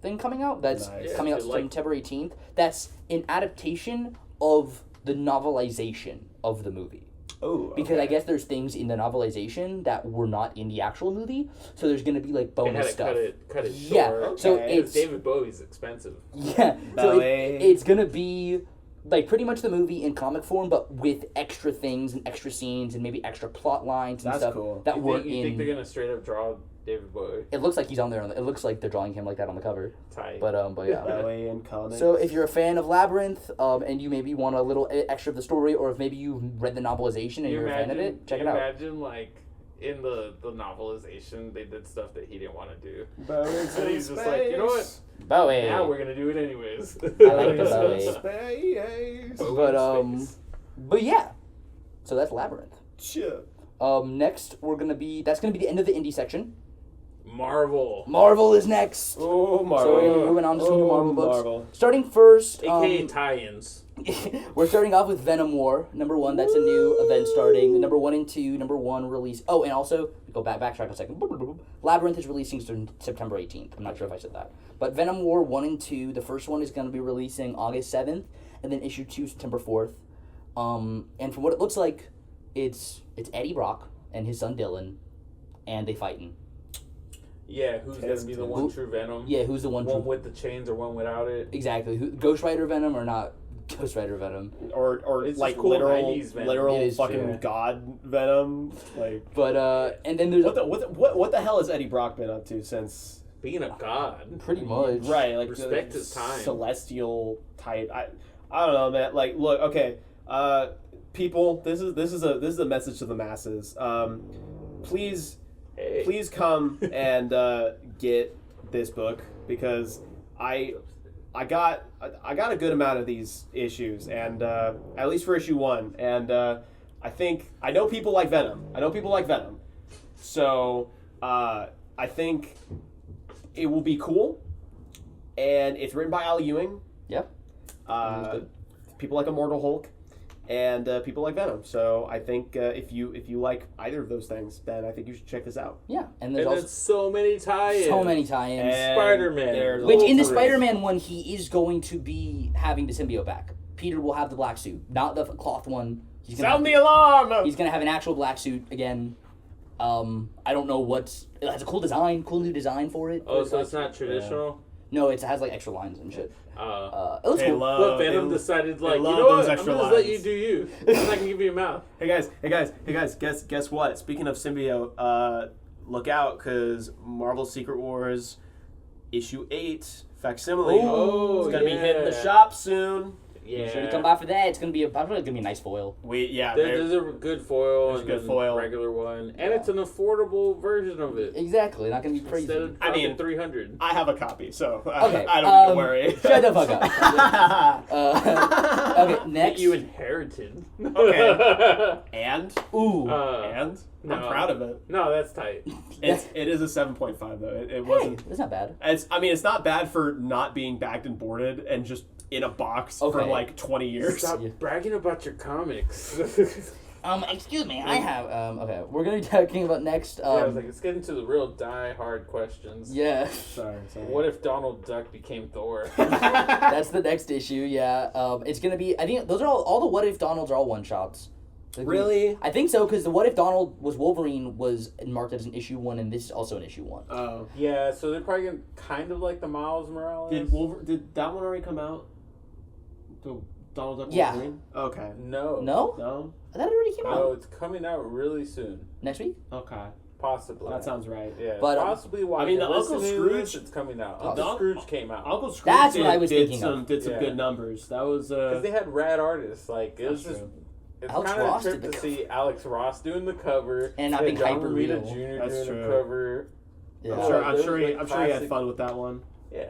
thing coming out. That's coming out September 18th. That's an adaptation of the novelization of the movie. Oh, because I guess there's things in the novelization that were not in the actual movie, so there's gonna be like bonus stuff. Cut it short. Yeah, okay. So it's David Bowie's expensive. Yeah, so it's gonna be like pretty much the movie in comic form, but with extra things and extra scenes and maybe extra plot lines and stuff that weren't in. You think they're gonna straight up draw David Bowie? It looks like he's on there. It looks like they're drawing him like that on the cover. Tight. But yeah. Bowie in comics. So if you're a fan of Labyrinth, and you maybe want a little extra of the story, or if maybe you've read the novelization and you're a fan of it, check it out. Imagine like in the novelization they did stuff that he didn't want to do. Bowie's and he's just like, you know what? Bowie. Now we're gonna do it anyways. I like the Bowie. But yeah. So that's Labyrinth. Sure. Next that's gonna be the end of the indie section. Marvel is next. Oh, Marvel. So we're gonna be moving on to some new Marvel books. Marvel. Starting first, AKA tie-ins. We're starting off with Venom War, #1. That's a new event starting. Number 1 and 2, #1 release. Oh, and also backtrack a second. Labyrinth is releasing September 18th. I'm not sure if I said that, but Venom War 1 and 2. The first one is going to be releasing August 7th, and then issue 2 September 4th. And from what it looks like, it's Eddie Brock and his son Dylan, and they fighting. Yeah, who's gonna be the one true Venom? Yeah, who's the one with the chains or one without it? Exactly. Ghost Rider Venom or not? Ghost Rider Venom, or it's like cool literal fucking God Venom, like. But and then there's what the hell has Eddie Brock been up to since being a god? Pretty much, right? Like respect his time, celestial type. I don't know, man. Like, look, okay, people, this is a message to the masses. Please come and get this book because I got a good amount of these issues, and at least for issue 1, and I know people like Venom. So I think it will be cool, and it's written by Al Ewing. Yep. People like Immortal Hulk, and people like Venom. So I think if you like either of those things, then I think you should check this out. Yeah, and there's also so many tie-ins. Spider-Man. Which in the Spider-Man one, he is going to be having the symbiote back. Peter will have the black suit, not the cloth one. Sound the alarm! He's gonna have an actual black suit again. I don't know it has a cool new design for it. Oh, so it's not traditional? No, it has like extra lines and shit. It looks cool. But Venom decided you know what? I'm gonna let you do you. I'm not gonna give you a mouth. Hey guys, guess what? Speaking of symbiote, look out, because Marvel Secret Wars issue 8 facsimile is gonna be hitting the shop soon. Yeah. Be sure to come by for that. It's gonna be a nice foil. There's a good foil and good foil. regular one, and it's an affordable version of it. Exactly, not gonna be crazy. Instead of $300. I have a copy, so okay, I don't need to worry. Shut the fuck up. Okay, next. That you inherited. Okay. And? Ooh. I'm proud of it. No, that's tight. It is a 7.5 though. It wasn't. That's not bad. It's not bad for not being bagged and boarded and just in a box for like 20 years. Stop bragging about your comics. Excuse me, I have okay, we're gonna be talking about next I was like, let's get into the real die-hard questions. Yeah. Sorry. What if Donald Duck became Thor? That's the next issue, yeah. It's gonna be, I think those are all the What If Donalds are all one-shots. Like really? I think so, because the What If Donald was Wolverine was marked as an issue 1, and this is also an issue 1. Oh. Yeah, so they're probably gonna kind of like the Miles Morales. Did that one already come out? The Donald Duck Wolverine? Okay. No. I thought it already came out. No, it's coming out really soon. Next week? Okay. Possibly. That sounds right. Yeah, but, possibly why. I mean, the Uncle Uncle Scrooge, Scrooge, it's coming out. Uncle Uncle Scrooge came out. Uncle Scrooge That's what I was did thinking some good numbers. That was because they had rad artists. Like it was just. It's Alex kind of Ross a trip did to the see Alex Ross doing the cover and I think John hyper Romita real. Jr. That's doing true. the cover. Yeah. I'm sure he had fun with that one. Yeah.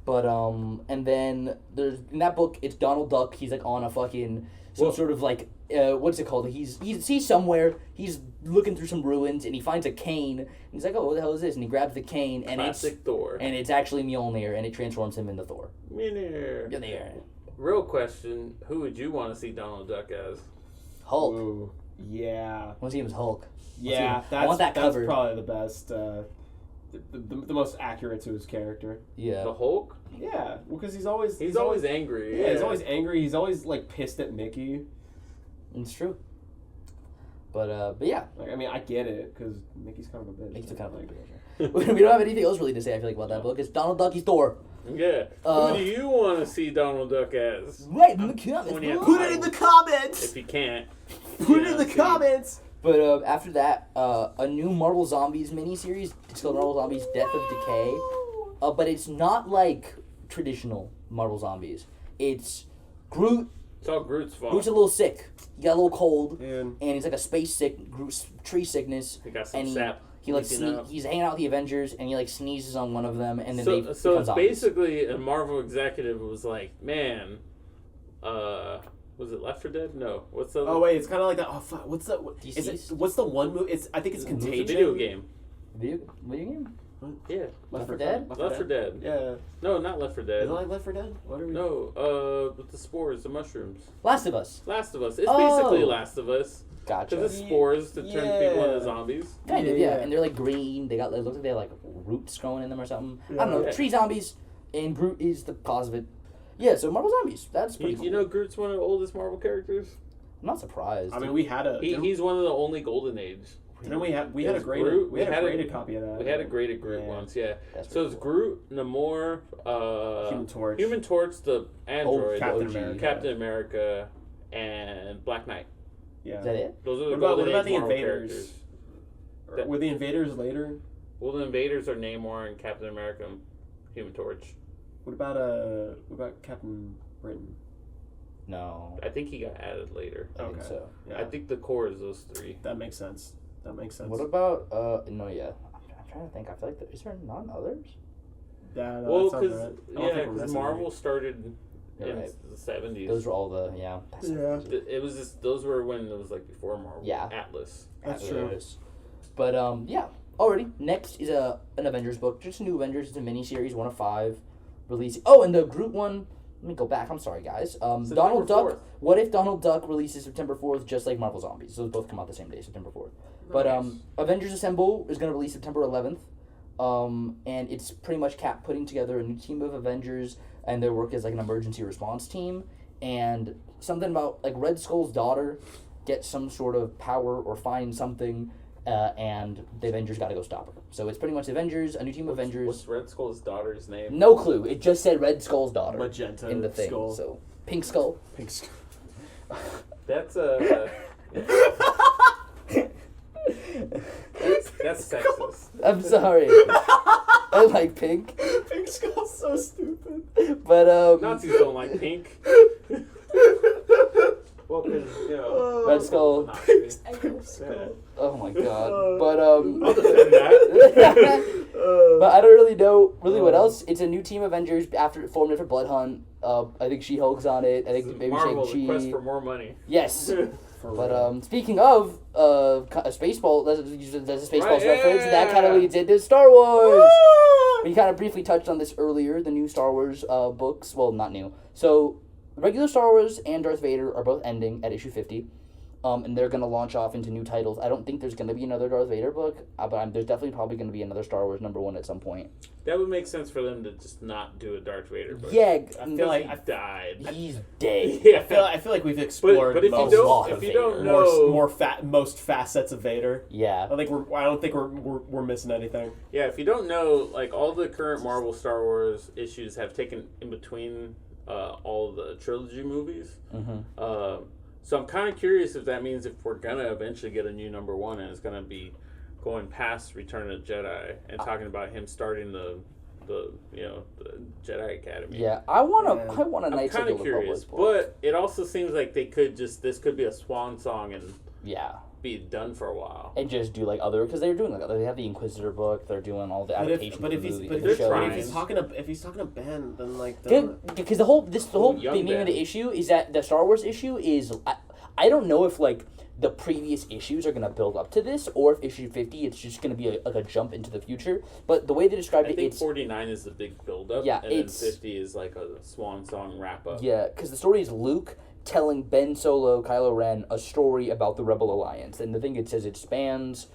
But and then there's in that book it's Donald Duck. He's like on a fucking sort of like what's it called? He's somewhere. He's looking through some ruins and he finds a cane. And he's like, oh, what the hell is this? And he grabs the cane and Classic Thor. And it's actually Mjolnir and it transforms him into Thor. Mjolnir. Real question: who would you want to see Donald Duck as? Hulk. Ooh, yeah. I want to see him as Hulk. Yeah, I want that cover. That's probably the best, the most accurate to his character. Yeah. The Hulk? Yeah, because he's always angry. Yeah, he's always angry. He's always like pissed at Mickey. It's true. But yeah. Like, I mean, I get it because Mickey's kind of a bitch. Mickey's kind of a bitch. We don't have anything else really to say. I feel like about that book. It's Donald Duck. He's Thor. Yeah. Who do you want to see Donald Duck as? Right in the comments. Put it in the comments. If you can't, put it in the comments. But after that, a new Marvel Zombies miniseries. It's called Marvel Zombies: Death of Decay. But it's not like traditional Marvel Zombies. It's Groot. It's all Groot's fault. Groot's a little sick. He got a little cold, and he's like a space sick tree sickness. He got some sap. He like he's hanging out with the Avengers and he like sneezes on one of them and then they so become zombies. Basically a Marvel executive was like, man, was it Left 4 Dead? No. What's the? Oh wait, it's kind of like that. Oh fuck, what's that? What's the one movie? I think it's Contagion. Video game. Video game? Yeah. Left 4 Dead? Left 4 Dead. Yeah. No, not Left 4 Dead. Is it like Left 4 Dead? What are we? No, with the spores, the mushrooms. Last of Us. Last of Us. It's basically Last of Us. Gotcha. Because it's spores to turn people into zombies. Kind of, yeah. And they're like green. It looks like they have like roots growing in them or something. Yeah. I don't know. Tree zombies, and Groot is the cause of it. Yeah, so Marvel Zombies. That's pretty cool. You know Groot's one of the oldest Marvel characters? I'm not surprised. I mean, we had a... He's one of the only Golden Age. Didn't we had a graded copy of that. We had a graded Groot once, yeah. So it's Groot, Namor, Human Torch, the android, Captain America, and Black Knight. Yeah. Is that it? Those are the Golden Age Marvel characters. Were the Invaders later? Well, the Invaders are Namor and Captain America and Human Torch. What about Captain Britain? No. I think he got added later. I think so. Yeah. I think the core is those three. That makes sense. What about, no, yeah. I'm trying to think. I feel like is there none others? Yeah, no, well, because Marvel started in the 70s. Those were all the, It was just, those were when it was like before Marvel. Yeah. Atlas. That's true. But, yeah. Alrighty. Next is an Avengers book. Just a new Avengers. It's a miniseries, 1 of 5. Releasing. Oh, and the Groot one. Let me go back. I'm sorry, guys. Donald Duck. 4th. What if Donald Duck releases September 4th, just like Marvel Zombies? Those both come out the same day, September 4th. Nice. But Avengers Assemble is going to release September 11th. And it's pretty much Cap putting together a new team of Avengers, and they work as like an emergency response team. And something about like Red Skull's daughter gets some sort of power or finds something. And the Avengers got to go stop her. So it's pretty much Avengers, a new team of Avengers. What's Red Skull's daughter's name? No clue. It just said Red Skull's daughter. Magenta in the thing. Skull. So Pink Skull. Pink Skull. That's that's sexist. I'm sorry. I like pink. Pink Skull's so stupid. But Nazis don't like pink. Well, because Red Skull. Skull. Oh my god. But I'll defend that. but I don't really know what else. It's a new Team Avengers after formed after Blood Hunt. I think She-Hulk's on it. I think maybe Marvel, the Shang-Chi. quest for more money. Yes. But speaking of Spaceball, that's a Spaceballs reference. That kind of leads into Star Wars. We kind of briefly touched on this earlier. The new Star Wars books. Well, not new. So regular Star Wars and Darth Vader are both ending at issue 50. And they're going to launch off into new titles. I don't think there's going to be another Darth Vader book, but there's definitely probably going to be another Star Wars #1 at some point. That would make sense for them to just not do a Darth Vader book. Yeah, I feel like he died. He's dead. Yeah, I feel like we've explored but if you don't know most facets of Vader. Yeah, I don't think we're missing anything. Yeah, if you don't know, like all the current Marvel Star Wars issues have taken in between all of the trilogy movies. Mm-hmm. So I'm kind of curious if that means if we're gonna eventually get a new #1 and it's gonna be going past Return of the Jedi and talking about him starting the Jedi Academy. Yeah, I want a I'm Knights of kind the of curious, Republic book. but it also seems like this could be a swan song and yeah, be done for a while and just do like other because they're doing they have the Inquisitor book, they're doing all the adaptations. But if he's talking to Ben, then like because the whole beginning Ben. of the issue is that the Star Wars issue is I don't know if like the previous issues are going to build up to this, or if issue 50 it's just going to be like a jump into the future. But the way they described I think it's 49 is the big build up, yeah, and then 50 is like a swan song wrap up. Yeah, because the story is Luke telling Ben Solo, Kylo Ren, a story about the Rebel Alliance, and the thing it says it spans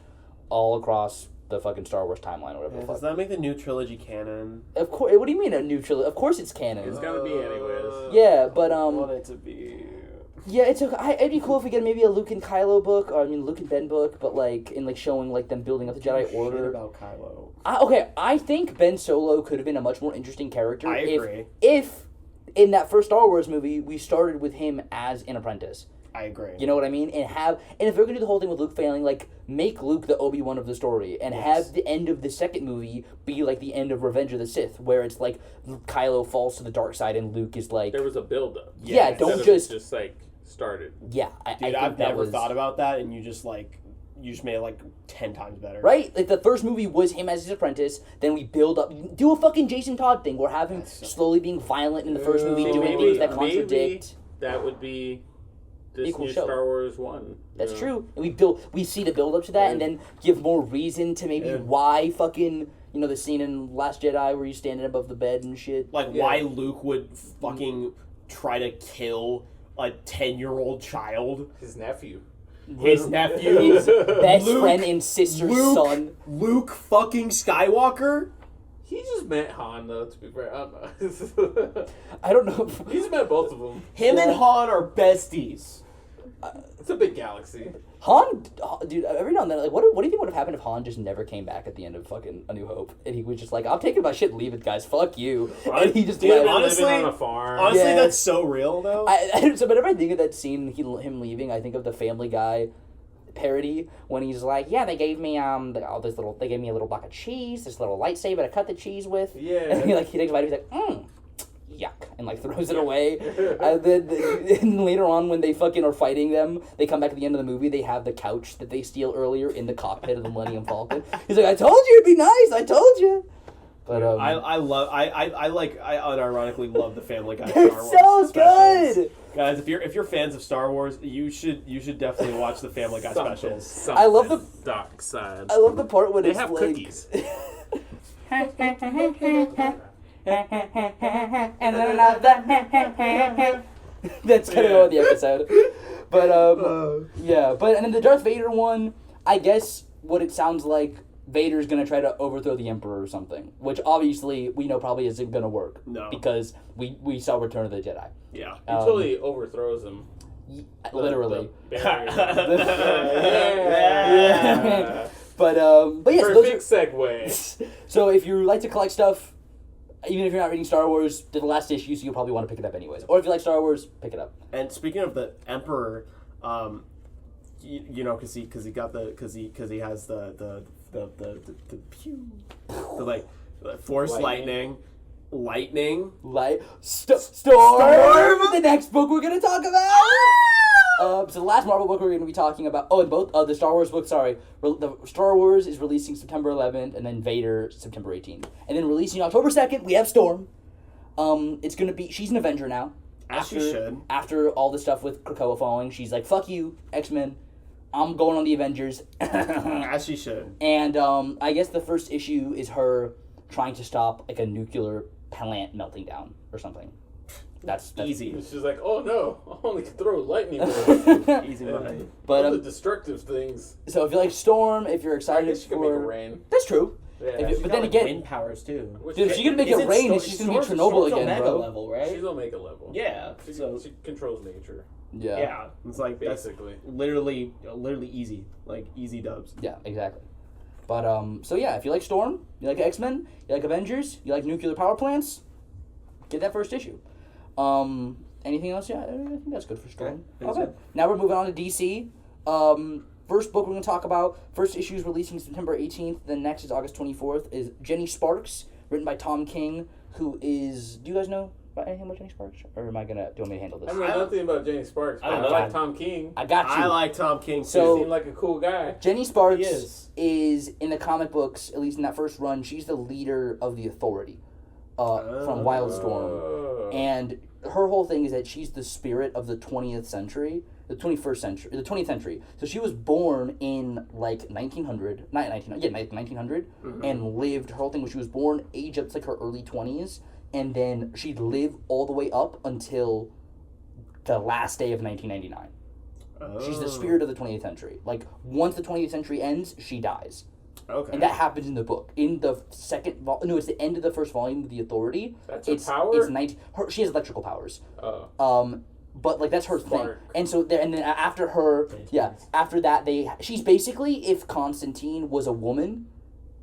all across the fucking Star Wars timeline or whatever. Does that make the new trilogy canon? Of course. What do you mean a new trilogy? Of course it's canon. It's gonna be anyways. Yeah, but I want it to be. Yeah, it'd be cool if we get maybe a Luke and Kylo book, or Luke and Ben book, but like in like showing like them building up the Jedi Order. Shit about Kylo. I think Ben Solo could have been a much more interesting character. I agree. If in that first Star Wars movie we started with him as an apprentice. I agree. You know what I mean? And if they're gonna do the whole thing with Luke failing, like make Luke the Obi-Wan of the story, and have the end of the second movie be like the end of Revenge of the Sith, where it's like Kylo falls to the dark side and Luke is like there was a build up. Yeah, don't just like started. Yeah, I've never thought about that, and you just made it like 10 times better. Right? Like the first movie was him as his apprentice, then we build up, do a fucking Jason Todd thing, where have him slowly being violent in the first movie, doing things that contradict. Maybe that would be this Equal new show. Star Wars 1. That's true. And we see the build up to that, and then give more reason to maybe why fucking, the scene in Last Jedi where he's standing above the bed and shit. Like why Luke would fucking try to kill a 10-year-old child. His nephew. His nephew. His best friend and sister's son. Luke fucking Skywalker? He just met Han, though, to be fair. I don't know. I don't know. He's met both of them. Him and Han are besties. It's a big galaxy. Han, dude, every now and then, like, what do you think would have happened if Han just never came back at the end of fucking A New Hope? And he was just like, I'm taking my shit and leave it, guys. Fuck you. And he just left. Honestly, living on a farm. Honestly, that's so real, though. So whenever I think of that scene, him leaving, I think of the Family Guy parody when he's like, yeah, they gave me they gave me a little block of cheese, this little lightsaber to cut the cheese with. Yeah. And he takes a bite, he's like, yuck, and throws it away. And then later on, when they fucking are fighting them, they come back at the end of the movie. They have the couch that they steal earlier in the cockpit of the Millennium Falcon. He's like, I told you it'd be nice. I told you. But I unironically love the Family Guy Star Wars. They're so specials. good. Guys, if you're fans of Star Wars, you should definitely watch the Family Guy specials. I love the dark side. I love the part when they it's have like, cookies. and then another. That's kind of go with the episode. But and then the Darth Vader one, I guess what it sounds like, Vader's gonna try to overthrow the Emperor or something, which obviously we know probably isn't gonna work. No, because we saw Return of the Jedi. Yeah, he totally overthrows him. Literally. Yeah. But yes, perfect segue. So if you like to collect stuff, even if you're not reading Star Wars, they're the last issue, so you'll probably want to pick it up anyways. Or if you like Star Wars, pick it up. And speaking of the Emperor, because he has the pew, the Force lightning. Lightning. Storm! The next book we're going to talk about! So the last Marvel book we're going to be talking about... Oh, and both... the Star Wars book, sorry. The Star Wars is releasing September 11th, and then Vader September 18th. And then releasing October 2nd, we have Storm. It's going to be... She's an Avenger now. She should. After all the stuff with Krakoa falling, she's like, fuck you, X-Men. I'm going on the Avengers. As she should. And I guess the first issue is her trying to stop like a nuclear plant melting down or something. That's easy. She's like, oh no, I only can throw lightning bolts. Easy money. But all the destructive things. So if you like Storm, if you're excited I guess she can make it rain. That's true. Yeah, but then again, wind powers too. Dude, if she's gonna make it rain, it's just gonna be Chernobyl again, bro. Level, right? She's Omega level. Yeah. She controls nature. Yeah. It's like basically literally easy, like easy dubs. Yeah, exactly. But so yeah, if you like Storm, you like X-Men, you like Avengers, you like nuclear power plants, get that first issue. Anything else? Yeah, I think that's good for Storm. Okay. Now we're moving on to DC. First book we're going to talk about, first issue is releasing September 18th, then next is August 24th, is Jenny Sparks, written by Tom King, who is... Do you guys know about anything about Jenny Sparks? Or am I going to... Do you want me to handle this? I know nothing about Jenny Sparks, but I like Tom King. I got you. I like Tom King, too. So, he seemed like a cool guy. Jenny Sparks is, in the comic books, at least in that first run, she's the leader of the Authority from Wildstorm. And her whole thing is that she's the spirit of the 20th century. The 20th century. So she was born in like 1900, 1900, and lived. Her whole thing was she was born age up to like her early 20s, and then she'd live all the way up until the last day of 1999. She's the spirit of the 20th century. Like once the 20th century ends, she dies. Okay. And that happens in the book. In the second it's the end of the first volume of The Authority. That's her power? She has electrical powers. Oh. But like that's her thing, and so and then after her, after that she's basically if Constantine was a woman,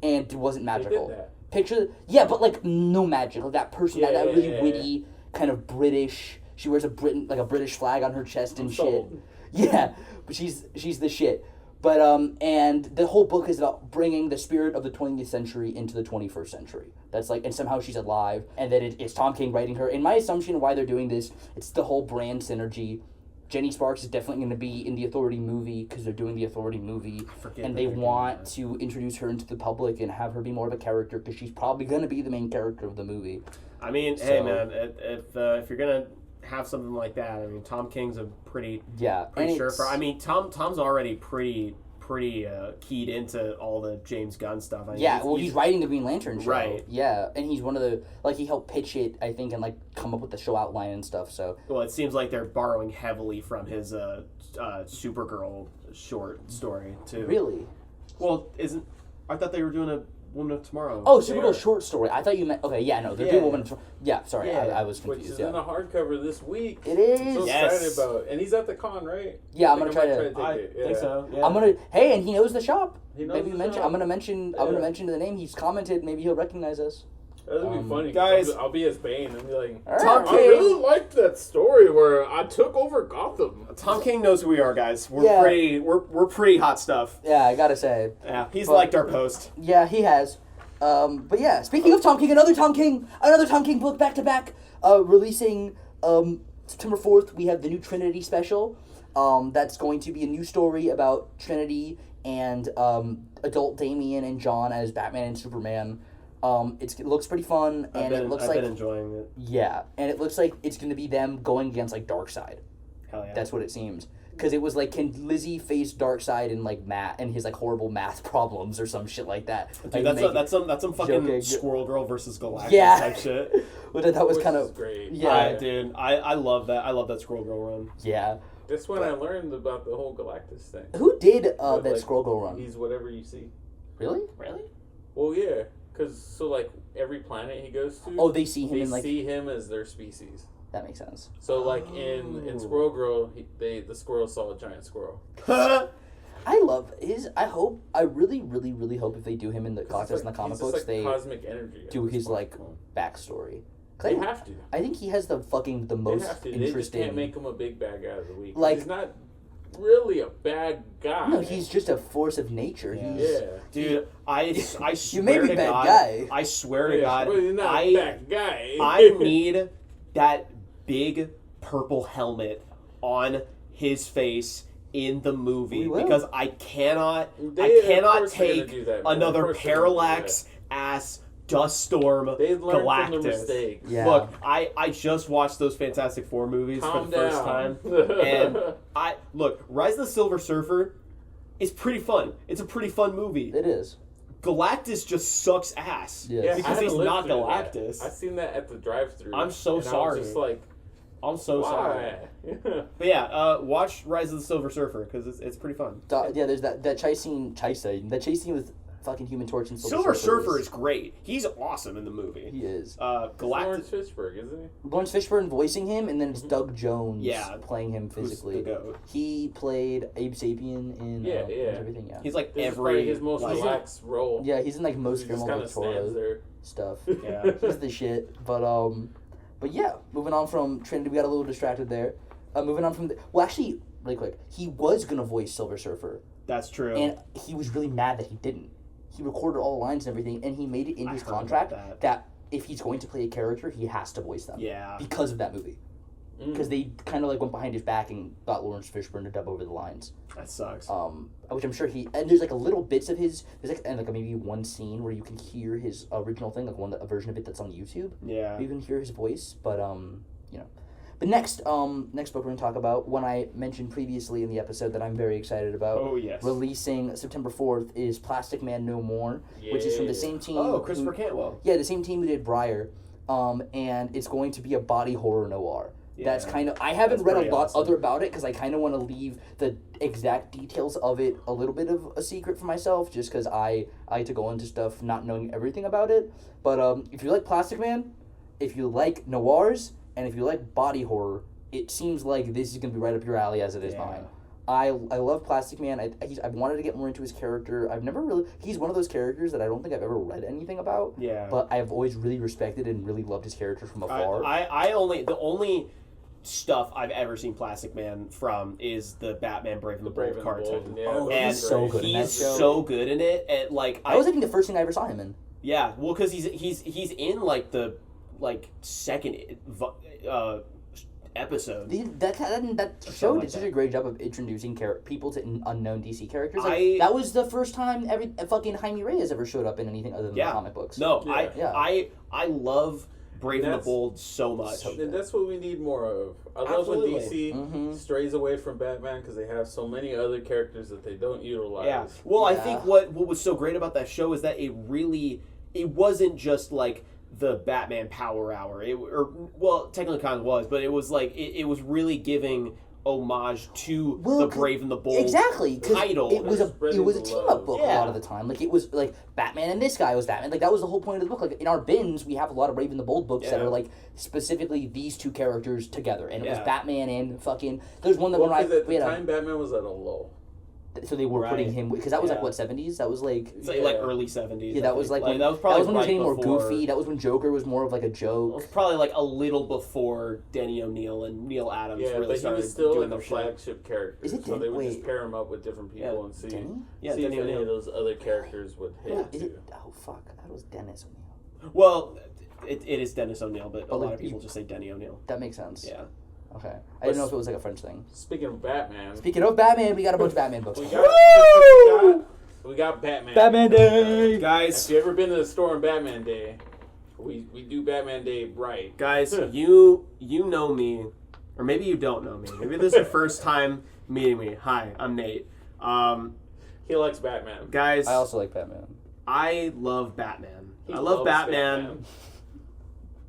and wasn't magical. They did that. Picture, but like no magic, like that person, that really witty kind of British. She wears a British flag on her chest and shit. Yeah, but she's the shit. But and the whole book is about bringing the spirit of the 20th century into the 21st century. That's like, and somehow she's alive, and then it's Tom King writing her. And my assumption why they're doing this, it's the whole brand synergy. Jenny Sparks is definitely going to be in the Authority movie because they're doing the Authority movie, and they want to introduce her into the public and have her be more of a character because she's probably going to be the main character of the movie. I mean, hey man, if you're gonna have something like that, I mean, Tom King's a pretty sure. I mean, Tom's already pretty keyed into all the James Gunn stuff. I mean, he's writing the Green Lantern show. Right. Yeah, and he's one of the, like, he helped pitch it, I think, and, like, come up with the show outline and stuff, so. Well, it seems like they're borrowing heavily from his Supergirl short story, too. Really? Well, I thought they were doing a Woman of Tomorrow. Oh, Supergirl short story. I thought you meant... Okay, they're doing Woman of Tomorrow. Yeah, sorry, I was confused. Which is in a hardcover this week. It is. I'm so excited about it. And he's at the con, right? Yeah, I'm going to try to... I think so, yeah. I'm going to... Hey, and he knows the shop. He knows the shop. I'm going to mention the name. He's commented. Maybe he'll recognize us. That'd be funny, guys. I'll be his Bane and be like, Tom King. I really liked that story where I took over Gotham. Tom King knows who we are, guys. We're pretty hot stuff. Yeah, I gotta say. Yeah, he's liked our post. Yeah, he has. But yeah, speaking of Tom King, another Tom King book back to back, releasing September 4th. We have the new Trinity special. That's going to be a new story about Trinity and adult Damian and John as Batman and Superman. It looks pretty fun, and it looks like I've been enjoying it. Yeah, and it looks like it's gonna be them going against like Darkseid. Hell yeah. That's what it seems. Because it was like, can Lizzie face Darkseid and like Matt and his like horrible math problems or some shit like that? Dude, like, that's some fucking Squirrel Girl versus Galactus type shit. Which that was kind of great. Yeah, dude, I love that. I love that Squirrel Girl run. Yeah. That's when I learned about the whole Galactus thing. Who did that Squirrel Girl run? He's whatever you see. Really? Well, yeah. Because, every planet he goes to... Oh, they see him see him as their species. That makes sense. So, in Squirrel Girl, the squirrel saw a giant squirrel. I really, really, really hope if they do him in the Galactus in the comic books, they cosmic energy do his, backstory. They have to. I think he has the most interesting... They just can't make him a big bad guy of the week. Like, he's not really a bad guy. No, he's just a force of nature. Yeah. Dude, I swear You may be to bad God, guy. I swear to God, well, you're not a bad guy. I need that big purple helmet on his face in the movie because I cannot take another Parallax ass dust storm Galactus. Yeah. Look, I just watched those Fantastic Four movies for the first time, and Rise of the Silver Surfer is pretty fun. It's a pretty fun movie. It is. Galactus just sucks ass because he's not Galactus. I seen that at the drive-thru. I'm so sorry. I was just like, I'm so sorry. But yeah, watch Rise of the Silver Surfer because it's pretty fun. Yeah, there's that chase scene with fucking Human Torch and Silver Surfer is great. He's awesome in the movie. He is. Lawrence Galactus. Fishburne, isn't he? Lawrence Fishburne voicing him, and then it's Doug Jones playing him Who's physically. the goat? He played Abe Sapien in everything. Yeah, He's like This is his most relaxed role. Yeah, he's in like most He just Guillermo kind of stands del Toro there. stuff. Yeah. He's the shit. But yeah, moving on from Trinity, we got a little distracted there. Moving on from actually, really quick, he was gonna voice Silver Surfer. That's true. And he was really mad that he didn't. He recorded all the lines and everything, and he made it in his contract that if he's going to play a character, he has to voice them. Yeah. Because of that movie. Because they kind of like went behind his back and got Lawrence Fishburne to dub over the lines. That sucks. Which I'm sure and there's like a little bits of his, there's like maybe one scene where you can hear his original thing, like a version of it that's on YouTube. Yeah. You can hear his voice, but you know. But next book we're going to talk about, one I mentioned previously in the episode that I'm very excited about. Oh, yes. Releasing September 4th is Plastic Man No More, which is from the same team. Oh, Christopher Cantwell. Yeah, the same team who did Briar. And it's going to be a body horror noir. Yeah, that's kind of, I haven't read a lot other about it because I kind of want to leave the exact details of it a little bit of a secret for myself, just because I like to go into stuff not knowing everything about it. But if you like Plastic Man, if you like noirs, and if you like body horror, it seems like this is going to be right up your alley as it is mine. I love Plastic Man. I've wanted to get more into his character. He's one of those characters that I don't think I've ever read anything about. Yeah. But I've always really respected and really loved his character from afar. The only stuff I've ever seen Plastic Man from is the Batman Brave and the Bold cartoon. Yeah, and he's so good in that show. He's so good in it. And like that was the first thing I ever saw him in. Yeah, well, because he's in like the second episode. That show did such a great job of introducing people to unknown DC characters. That was the first time fucking Jaime Reyes ever showed up in anything other than the comic books. No, I love Brave and the Bold so much. And that's what we need more of. I love when DC strays away from Batman because they have so many other characters that they don't utilize. Yeah. Well, I think what was so great about that show is that it wasn't just like the Batman Power Hour. Technically kind of was, but it was like it was really giving homage to the Brave and the Bold title. It was a team up book a lot of the time. Like it was like Batman and this guy was Batman. Like that was the whole point of the book. Like in our bins, we have a lot of Brave and the Bold books that are like specifically these two characters together, and it was Batman and fucking. There's one that at the time Batman was at a low. So they were putting him because that was like what 70s. That was like like early 70s. Yeah, that was like that was probably when he was getting more goofy. That was when Joker was more of like a joke. It was probably like a little before Denny O'Neil and Neil Adams really started. He was still doing like a flagship character. Is it so they would just pair him up with different people and see if any of those other characters would hit. Oh fuck, that was Dennis O'Neil. Well, it is Dennis O'Neil, but a lot of people just say Denny O'Neil. That makes sense. Yeah. Okay. I didn't know if it was like a French thing. Speaking of Batman, we got a bunch of Batman books. We got Batman. Batman Day! Guys, if you ever been to the store on Batman Day, we do Batman Day right. Guys, you know me, or maybe you don't know me. Maybe this is your first time meeting me. Hi, I'm Nate. He likes Batman. Guys, I also like Batman. I love Batman. I love Batman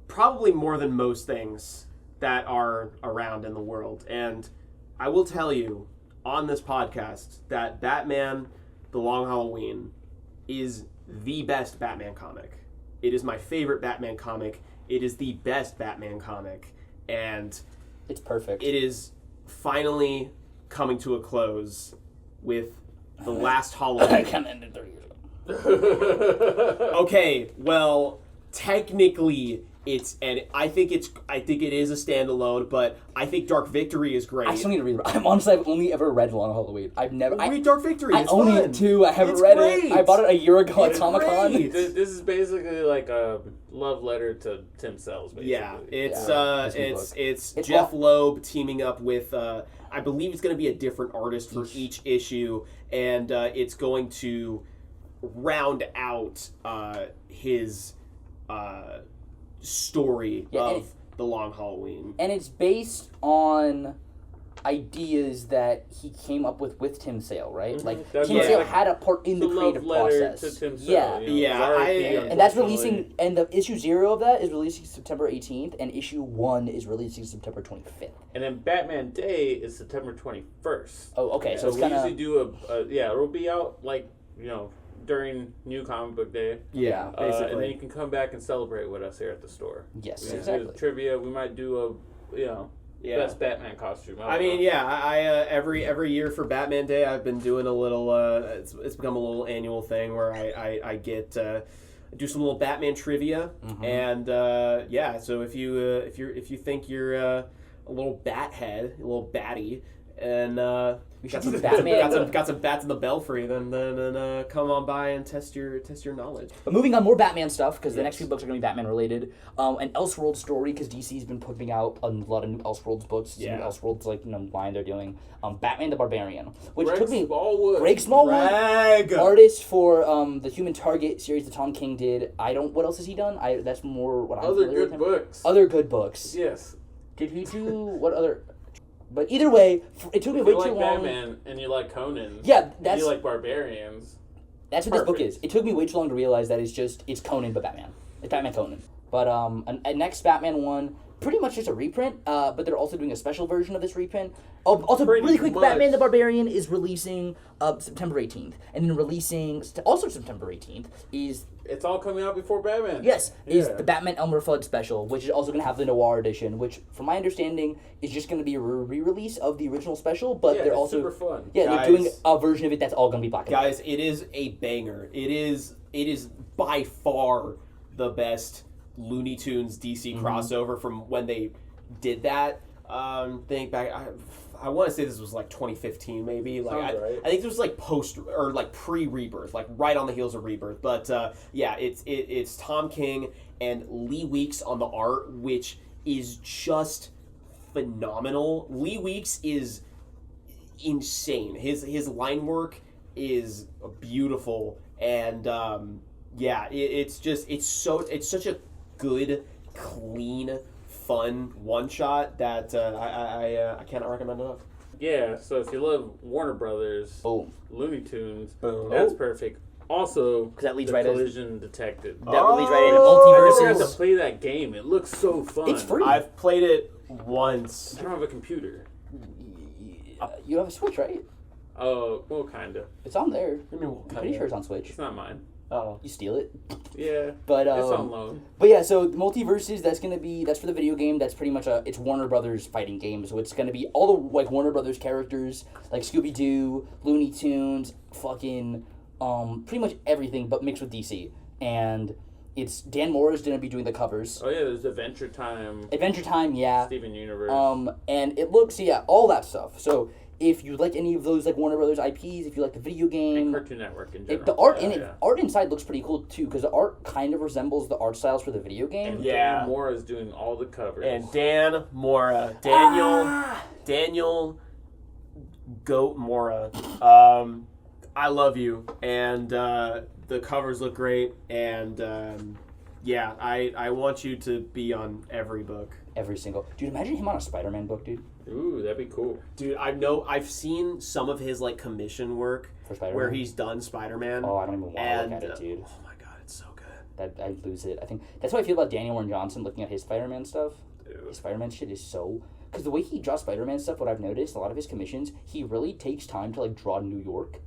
probably more than most things that are around in the world. And I will tell you on this podcast that Batman The Long Halloween is the best Batman comic. It is my favorite Batman comic. It is the best Batman comic. And it's perfect. It is finally coming to a close with the last Halloween. I kind of ended 30 years ago. Okay, well, technically I think it is a standalone, but I think Dark Victory is great. I still need to read it. I've only ever read Long Halloween. I've never read Dark Victory. I own it too. I haven't read it. I bought it a year ago at Comic-Con. This is basically like a love letter to Tim Sells, basically. Yeah, it's Jeff Loeb teaming up with I believe it's going to be a different artist for each issue, and it's going to round out his story of the Long Halloween. And it's based on ideas that he came up with Tim Sale, right? Mm-hmm. Like Tim Sale had a part in the creative process. To Tim Sale, and that's releasing. And the issue 0 of that is releasing September 18th, and issue 1 is releasing September 25th. And then Batman Day is September 21st. Oh, okay. So it's we kind usually do it'll be out during New Comic Book Day. Yeah, basically. And then you can come back and celebrate with us here at the store. Yes, we exactly. Do trivia. We might do best Batman costume. I every year for Batman Day, I've been doing a little. It's become a little annual thing where I get do some little Batman trivia, and So if you think you're a little bat head, a little batty, and got some bats in the belfry, then come on by and test your knowledge. But moving on, more Batman stuff, because the next few books are going to be Batman related. An Elseworlds story, because DC's been putting out a lot of new Elseworlds books. Yeah. New Elseworlds line they're doing. Batman the Barbarian, which Greg took me Smallwood. Artist for the Human Target series that Tom King did. What else has he done? That's more what I'm familiar with him. Other good books. Yes. Did he do what other? But either way, it took me way too long. You like Batman and you like Conan. Yeah, and you like Barbarians. That's what this book is. It took me way too long to realize that it's Conan but Batman. It's Batman Conan. But a next Batman one, pretty much just a reprint. But they're also doing a special version of this reprint. Oh, also really quick, Batman the Barbarian is releasing September 18th, and then releasing also September 18th is. It's all coming out before Batman. Yes, is the Batman Elmer Fudd special, which is also going to have the Noir edition, which, from my understanding, is just going to be a re-release of the original special, but they're also super fun. Yeah, they're doing a version of it that's all going to be black and white. Guys, it is a banger. It is by far the best Looney Tunes DC crossover from when they did that. Think back. I want to say this was like 2015, maybe. Like right. I think this was like post or like pre-Rebirth, like right on the heels of Rebirth. But it's Tom King and Lee Weeks on the art, which is just phenomenal. Lee Weeks is insane. His line work is beautiful, and it's such a good, clean, fun one shot that I cannot recommend enough. Yeah, so if you love Warner Brothers, Looney Tunes, that's perfect. Also, because that leads the right Collision Detective. That leads right into multiverses. I have to play that game. It looks so fun. It's free. I've played it once. I don't have a computer. You have a Switch, right? Oh, well, kinda. It's on there. I'm pretty sure it's on Switch. It's not mine. Oh, you steal it? Yeah, but it's on loan. But yeah, so Multiverses, that's for the video game. That's pretty much it's Warner Brothers fighting game. So it's gonna be all the like Warner Brothers characters, like Scooby Doo, Looney Tunes, fucking pretty much everything, but mixed with DC. And it's Dan Moore is gonna be doing the covers. Oh yeah, there's Adventure Time. Yeah. Steven Universe. And it looks all that stuff. So. If you like any of those like Warner Brothers IPs, if you like the video game, and Cartoon Network in general, the art art inside looks pretty cool too, because the art kind of resembles the art styles for the video game. And Dan Mora is doing all the covers. And Dan Mora, Daniel Goat Mora, I love you, and the covers look great, and I want you to be on every book. Every single. Dude, imagine him on a Spider-Man book, dude. Ooh, that'd be cool. Dude, I've seen some of his like commission work for Spider-Man, where he's done Spider-Man. Oh, I don't even want to look at it, dude. Oh my god, it's so good. I'd lose it. I think that's how I feel about Daniel Warren Johnson looking at his Spider-Man stuff. Dude. His Spider-Man shit is so... Because the way he draws Spider-Man stuff, what I've noticed, a lot of his commissions, he really takes time to like draw New York.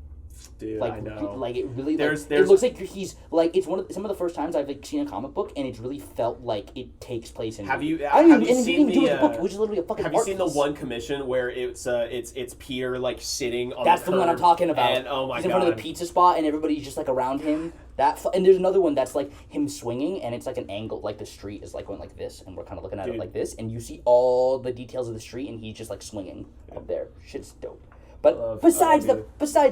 Dude, like, I know. Like it really. There's it looks like he's like it's some of the first times I've seen a comic book, and it's really felt like it takes place in. Have you seen the book, which is literally a fucking. Have you seen the one commission where it's Peter like sitting on? That's the one I'm talking about. And, oh my he's god! in front of the pizza spot, and everybody's just like around him. And there's another one that's like him swinging, and it's like an angle, like the street is like going like this, and we're kind of looking at it like this, and you see all the details of the street, and he's just like swinging up there. Shit's dope. But besides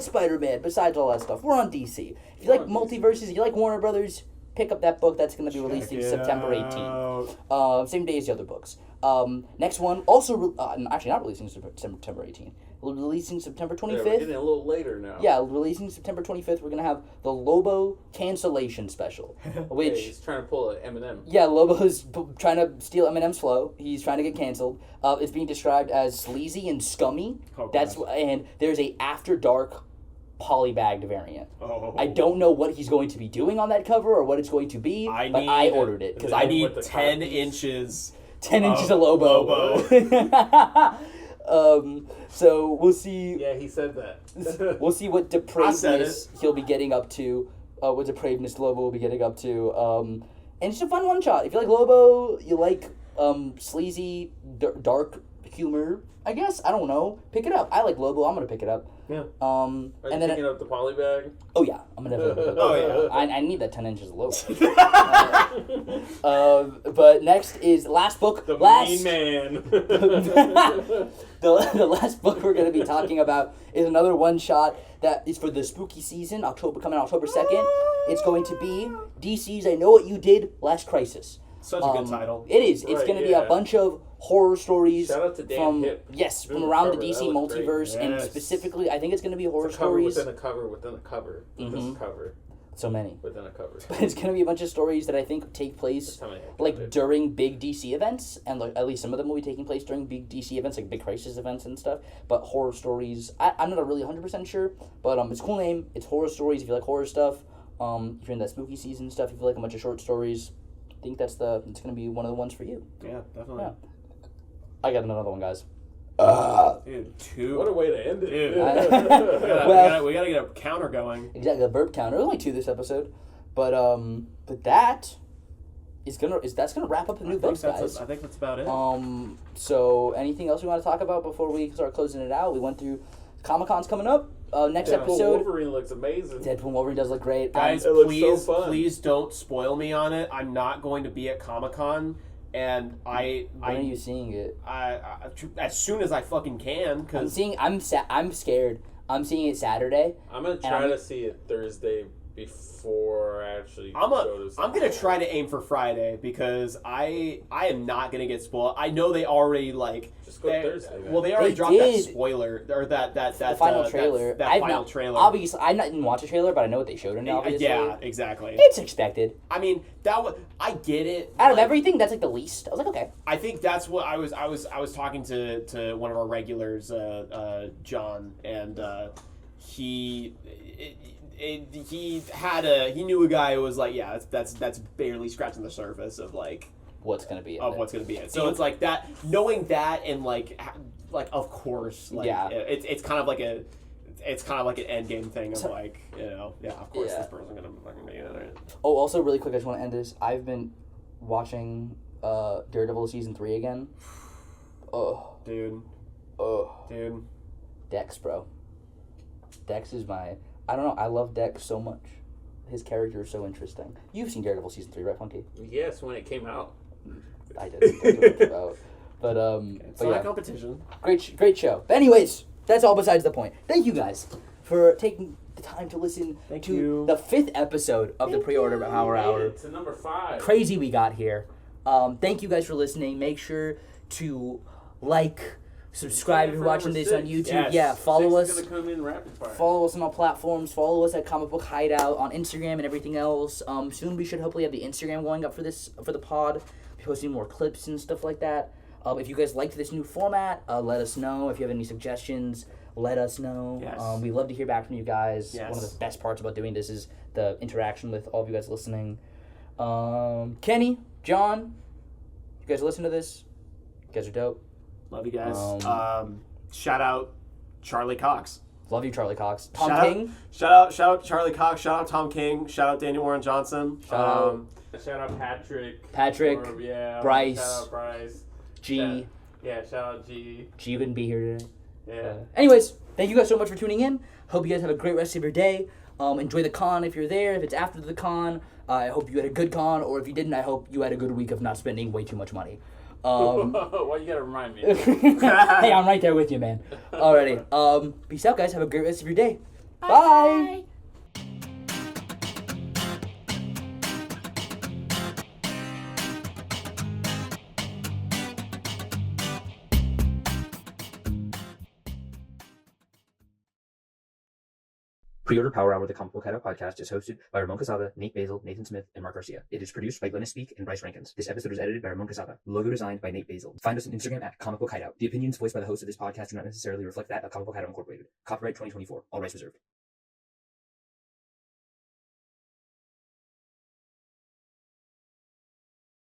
Spider-Man, besides all that stuff, we're on DC. If you like multiverses, you like Warner Brothers, pick up that book. That's going to be releasing September 18th. Same day as the other books. Next one, also actually not releasing September 18th. Releasing September 25th. Yeah, we're getting a little later now. Yeah, releasing September 25th. We're going to have the Lobo cancellation special, which hey, he's trying to pull an Eminem. Yeah, Lobo's trying to steal Eminem's flow. He's trying to get canceled. It's being described as sleazy and scummy. Oh, and there's a After Dark polybagged variant. Oh. I don't know what he's going to be doing on that cover or what it's going to be, but I ordered it because I need 10 inches. 10 inches of Lobo. So we'll see. Yeah, he said that. We'll see what depravedness he'll be getting up to. What depravedness Lobo will be getting up to. And it's a fun one shot. If you like Lobo, you like sleazy, dark humor, I guess. I don't know. Pick it up. I like Lobo. I'm gonna pick it up. Yeah. Are you picking up the poly bag? Oh yeah, I'm gonna definitely pick it up. Oh yeah. I need that 10 inches of Lobo. But next is last book. The Mean Man. The last book we're going to be talking about is another one shot that is for the spooky season, coming October 2nd. It's going to be DC's I Know What You Did, Last Crisis. Such a good title. It is. It's going to be a bunch of horror stories. Shout out to Dan Hip. Yes, from around the DC multiverse, and specifically, I think it's going to be horror stories. Within a cover, within a cover, within a cover. So many. Within a cover. But it's going to be a bunch of stories that I think take place during big DC events, and at least some of them will be taking place during big DC events, like big crisis events and stuff. But horror stories, I'm not really 100% sure, but it's a cool name. It's horror stories if you like horror stuff. If you're in that spooky season stuff, if you like a bunch of short stories, I think it's going to be one of the ones for you. Yeah, definitely. Yeah. I got another one, guys. Dude, 2. What a way to end it. Dude. we gotta get a counter going. Exactly, a burp counter. Only 2 this episode, but that's gonna wrap up the new books, guys. I think that's about it. So anything else we want to talk about before we start closing it out? We went through Comic-Con's coming up. Next episode. Wolverine looks amazing. Deadpool Wolverine does look great. Guys, please don't spoil me on it. I'm not going to be at Comic-Con. And when are you seeing it? I as soon as I fucking can. Cause I'm scared. I'm seeing it Saturday. I'm gonna try to see it Thursday before I actually go to. I'm gonna try to aim for Friday because I am not gonna get spoiled. I know they already just go Thursday. Well, they already dropped that spoiler or that the final trailer. That final trailer. Obviously, I didn't watch the trailer, but I know what they showed in it. Obviously. Yeah, exactly. It's expected. I mean, I get it. Out of everything, that's like the least. I was like, okay. I think that's what I was talking to one of our regulars, John, and he knew a guy who was like, yeah, that's barely scratching the surface of like what's gonna be it. So it's like that, knowing that, and like of course, like it's kind of like an end game thing of like, of course this person's gonna fucking be in it. Oh, also really quick, I just want to end this. I've been watching Daredevil season 3 again. Oh, dude. Dex, bro. Dex is I don't know. I love Dex so much. His character is so interesting. You've seen Daredevil season 3, right, Funky? Yes, when it came out. I didn't. But it's not a competition. Great show. But anyways, that's all besides the point. Thank you guys for taking the time to listen to the 5th episode of the Pre-Order Power Hour. It's number 5. Crazy we got here. Thank you guys for listening. Make sure to subscribe if you're watching this on YouTube. Yes. Yeah, follow us. Gonna come in rapid fire. Follow us on all platforms. Follow us at Comic Book Hideout on Instagram and everything else. Soon we should hopefully have the Instagram going up for the pod. Be posting more clips and stuff like that. If you guys liked this new format, let us know. If you have any suggestions, let us know. Yes. We love to hear back from you guys. Yes. One of the best parts about doing this is the interaction with all of you guys listening. Kenny, John, you guys listen to this? You guys are dope. Love you guys. Shout out Charlie Cox. Love you, Charlie Cox. Tom Shout King. Shout out Charlie Cox. Shout out Tom King. Shout out Daniel Warren Johnson. Shout out Patrick. Bryce. Shout out Bryce. G. Shout out G. G couldn't be here today. Yeah. Anyways, thank you guys so much for tuning in. Hope you guys have a great rest of your day. Enjoy the con if you're there. If it's after the con, I hope you had a good con. Or if you didn't, I hope you had a good week of not spending way too much money. Why you gotta remind me? Hey, I'm right there with you, man. Alrighty. Peace out, guys. Have a great rest of your day. Bye. Pre-order Power Hour, the Comic Book Hideout podcast, is hosted by Ramon Casada, Nate Basil, Nathan Smith, and Mark Garcia. It is produced by Glennis Speak and Bryce Rankins. This episode was edited by Ramon Casada. Logo designed by Nate Basil. Find us on Instagram at Comic Book Hideout. The opinions voiced by the host of this podcast do not necessarily reflect that of Comic Book Hideout Incorporated. Copyright 2024. All rights reserved.